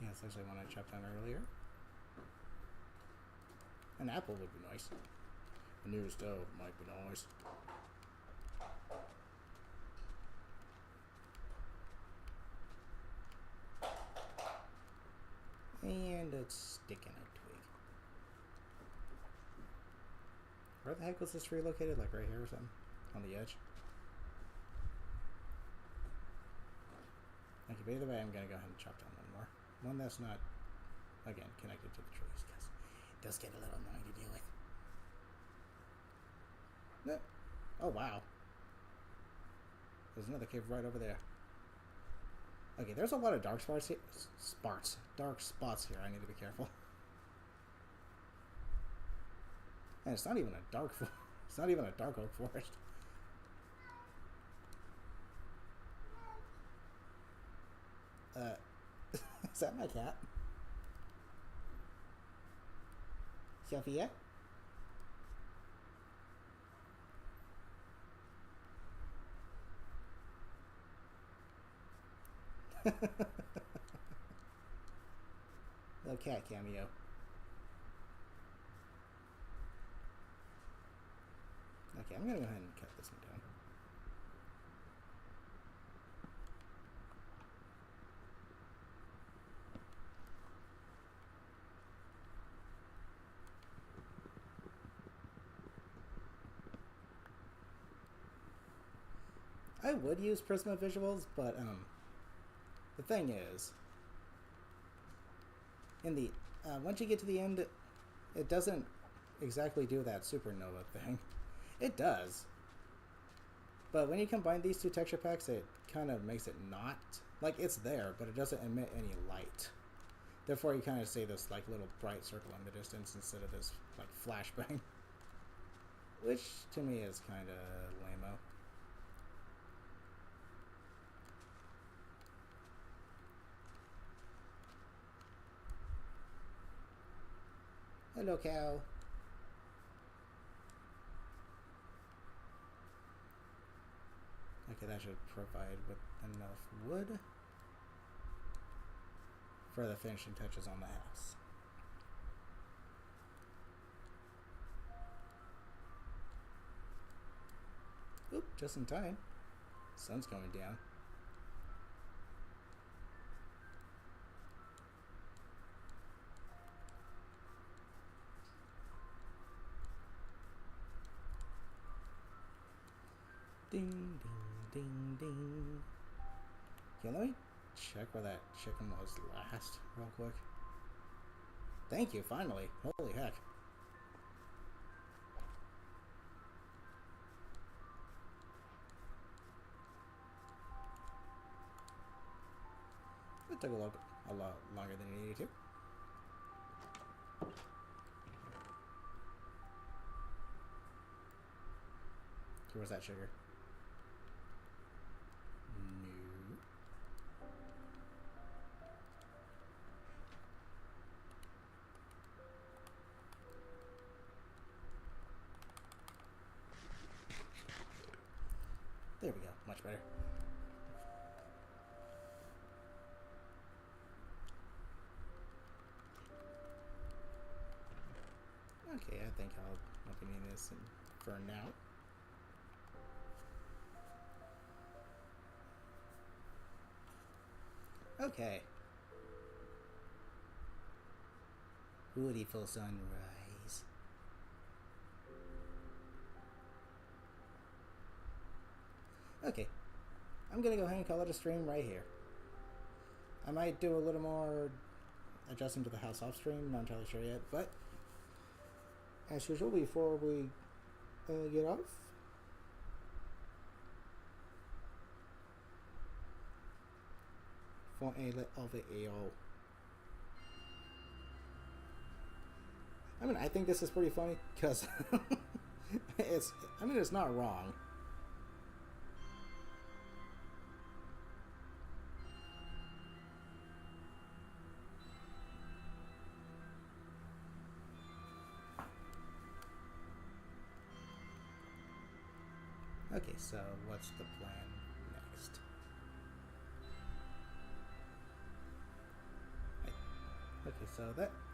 Yeah, that's actually one I chopped down earlier. An apple would be nice. A new stove might be nice. And it's sticking a twig. Where the heck was this tree located? Like right here or something? On the edge? Okay, but either way, I'm gonna go ahead and chop down one more. One that's not, again, connected to the trees, because it does get a little annoying to deal with. No. Oh, wow. There's another cave right over there. Okay, there's a lot of dark spots here. Dark spots here. I need to be careful. And it's not even a dark it's not even a dark oak forest. Is that my cat? Sophia? Little cat cameo. Okay, I'm gonna go ahead and cut this one down. I would use Prisma visuals, but the thing is, in the once you get to the end, it doesn't exactly do that supernova thing. It does, but when you combine these two texture packs, it kind of makes it not like it's there, but it doesn't emit any light. Therefore, you kind of see this like little bright circle in the distance instead of this like flashbang, which to me is kind of lame-o. Hello, cow. Okay, that should provide with enough wood for the finishing touches on the house. Oop, just in time. Sun's going down. Ding, ding, ding, ding. Okay, let me check where that chicken was last, real quick. Thank you, finally. Holy heck. It took a lot longer than it needed to. So where's that sugar? No. There we go. Much better. Okay, I think I'll be needing this for now. Okay. Beautiful sunrise. Okay. I'm gonna go ahead and call it a stream right here. I might do a little more adjusting to the house off stream, not entirely sure yet, but as usual, before we get off, for a little video. I mean, I think this is pretty funny because it's not wrong. Okay, so what's the plan next?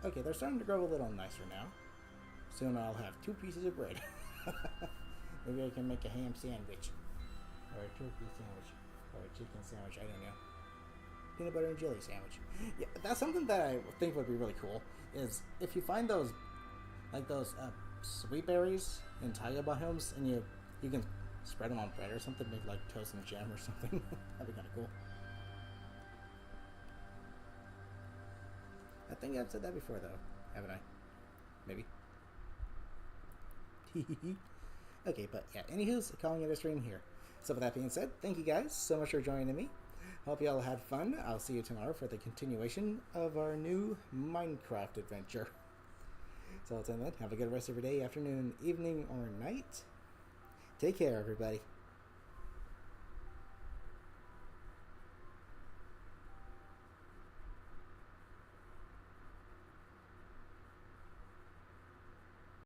Okay, they're starting to grow a little nicer now. Soon I'll have 2 pieces of bread. Maybe I can make a ham sandwich, or a turkey sandwich, or a chicken sandwich. I don't know. Peanut butter and jelly sandwich. Yeah, that's something that I think would be really cool. Is if you find those sweet berries in taiga biomes, and you can spread them on bread or something, make like toast and jam or something. That'd be kind of cool. I think I've said that before, though, haven't I? Maybe. Okay, but yeah, anywho's calling it a stream here. So with that being said, thank you guys so much for joining me. Hope you all had fun. I'll see you tomorrow for the continuation of our new Minecraft adventure. So until then, have a good rest of your day, afternoon, evening, or night. Take care, everybody.